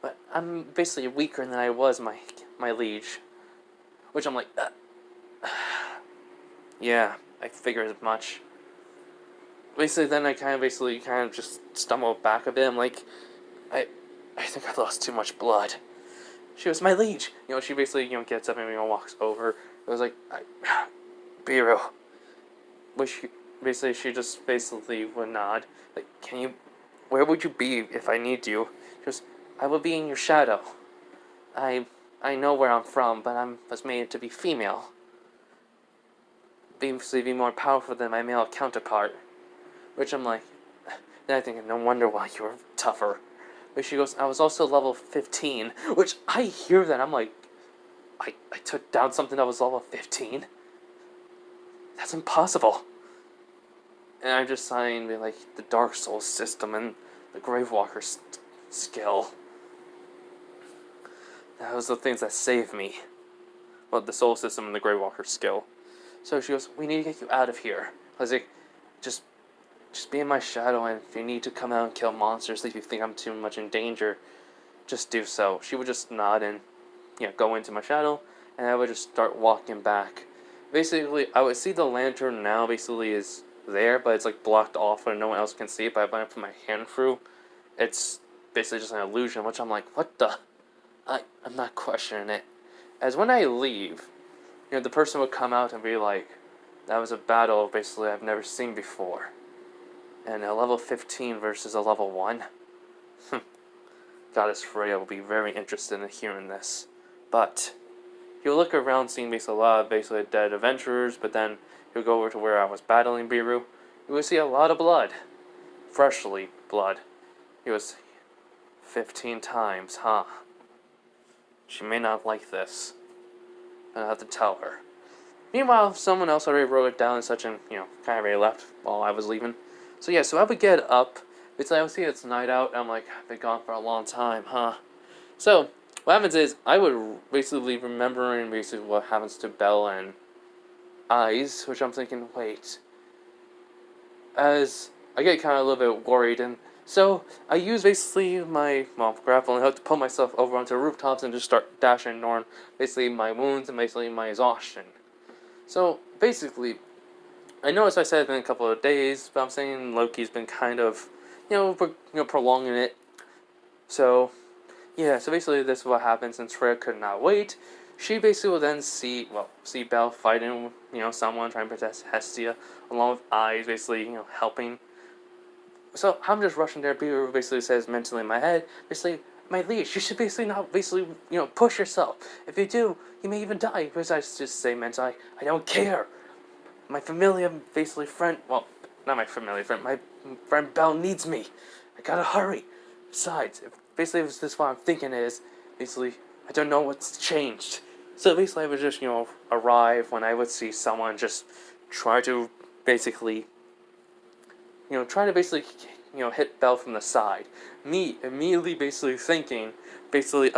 But I'm basically weaker than I was, my liege. Which I'm like, yeah, I figured as much. Basically, then I kind of just stumbled back a bit. I'm like, I think I lost too much blood. She was my liege. She basically, gets up and, walks over. It was like, Biro. Which, she just basically would nod. Like, where would you be if I need you? She goes, I will be in your shadow. I know where I'm from, but I was made to be female. Be more powerful than my male counterpart. Which I'm like, then I think, no wonder why you were tougher. But she goes, I was also level 15. Which, I hear that, I'm like, I took down something that was level 15? That's impossible. And I'm just sighing like the Dark Souls system and the Gravewalker skill. That was the things that saved me. Well, the Soul system and the Gravewalker skill. So she goes, we need to get you out of here. I was like, just be in my shadow, and if you need to come out and kill monsters, if you think I'm too much in danger, just do so. She would just nod and, go into my shadow, and I would just start walking back. Basically, I would see the lantern now basically is there, but it's like blocked off and no one else can see it, but when I put my hand through, it's basically just an illusion, which I'm like, what the? I'm not questioning it. As when I leave, the person would come out and be like, that was a battle basically I've never seen before. And a level 15 versus a level 1? Goddess Freya will be very interested in hearing this. But he'll look around seeing basically a lot of dead adventurers, but then he'll go over to where I was battling Biru. You will see a lot of blood. Freshly blood. He was 15 times, huh? She may not like this. I'll have to tell her. Meanwhile, someone else already wrote it down and such and, kind of already left while I was leaving. So yeah, so I would get up. It's like, I would see it's night out, and I'm like, I've been gone for a long time, huh? So, what happens is, I would basically remembering what happens to Belle and Eyes, which I'm thinking, wait. As I get kind of a little bit worried, and so I use basically my, grappling hook to pull myself over onto rooftops and just start dashing on basically my wounds and basically my exhaustion. So, basically, I noticed I said it's been a couple of days, but I'm saying Loki's been kind of, prolonging it. So, yeah, so basically this is what happens, since Freya could not wait. She basically will then see Belle fighting, someone trying to protect Hestia, along with Eyes basically, helping. So I'm just rushing there. Beaver basically says mentally in my head, basically, my liege, you should basically not push yourself. If you do, you may even die. Because I just say mentally, I don't care. my familiar, basically, friend, well, not my familiar friend, my friend Belle needs me. I gotta hurry. Besides, basically, this is what I'm thinking is, basically, I don't know what's changed. So basically, I would just, arrive when I would see someone just try to basically, hit Belle from the side. Me immediately basically thinking, basically,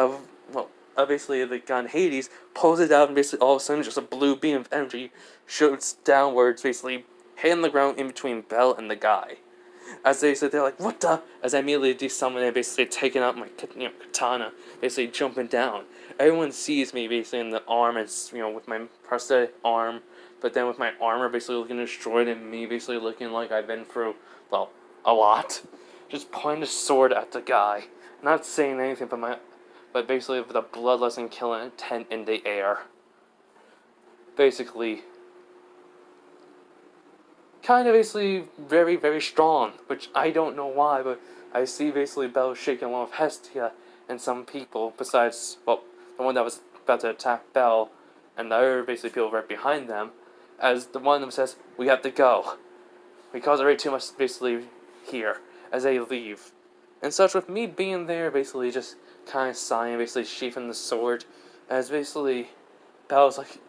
basically the gun Hades, pulls it out, and basically all of a sudden just a blue beam of energy shoots downwards, basically hitting the ground in between Belle and the guy. As they said, they're like, what the? As I immediately desummon and basically taking out my katana, basically jumping down. Everyone sees me basically in the arm, and with my prosthetic arm, but then with my armor basically looking destroyed, and me basically looking like I've been through, well, a lot. Just pointing a sword at the guy, not saying anything, but basically with a bloodlust and killing intent in the air. Basically, kind of basically very, very strong, which I don't know why, but I see basically Belle shaking along with Hestia and some people, besides, well, the one that was about to attack Belle, and the other basically people right behind them, as the one of them says, we have to go. We caused already too much basically here, as they leave. And such with me being there, basically just kind of sighing, basically sheathing the sword, as basically Belle's like,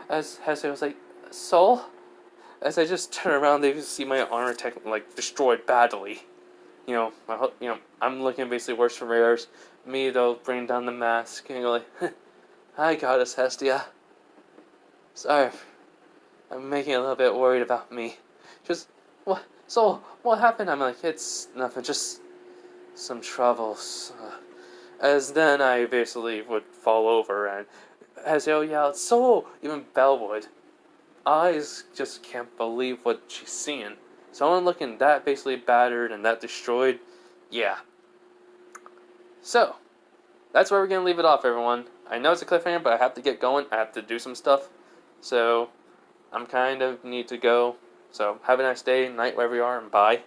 as Hestia was like, Soul? As I just turn around, they see my armor destroyed badly. I'm looking basically worse for rares. Me, though, bring down the mask and go like, I got us, Hestia. Sorry, I'm making a little bit worried about me. Just, what? Soul, what happened? I'm like, it's nothing, just some troubles. As then I basically would fall over, and as they all yelled, Soul! Even Belle would. Eyes just can't believe what she's seeing. Someone looking that basically battered and that destroyed, yeah. So, that's where we're going to leave it off, everyone. I know it's a cliffhanger, but I have to get going. I have to do some stuff. So, I'm kind of need to go. So, have a nice day, night, wherever you are, and bye.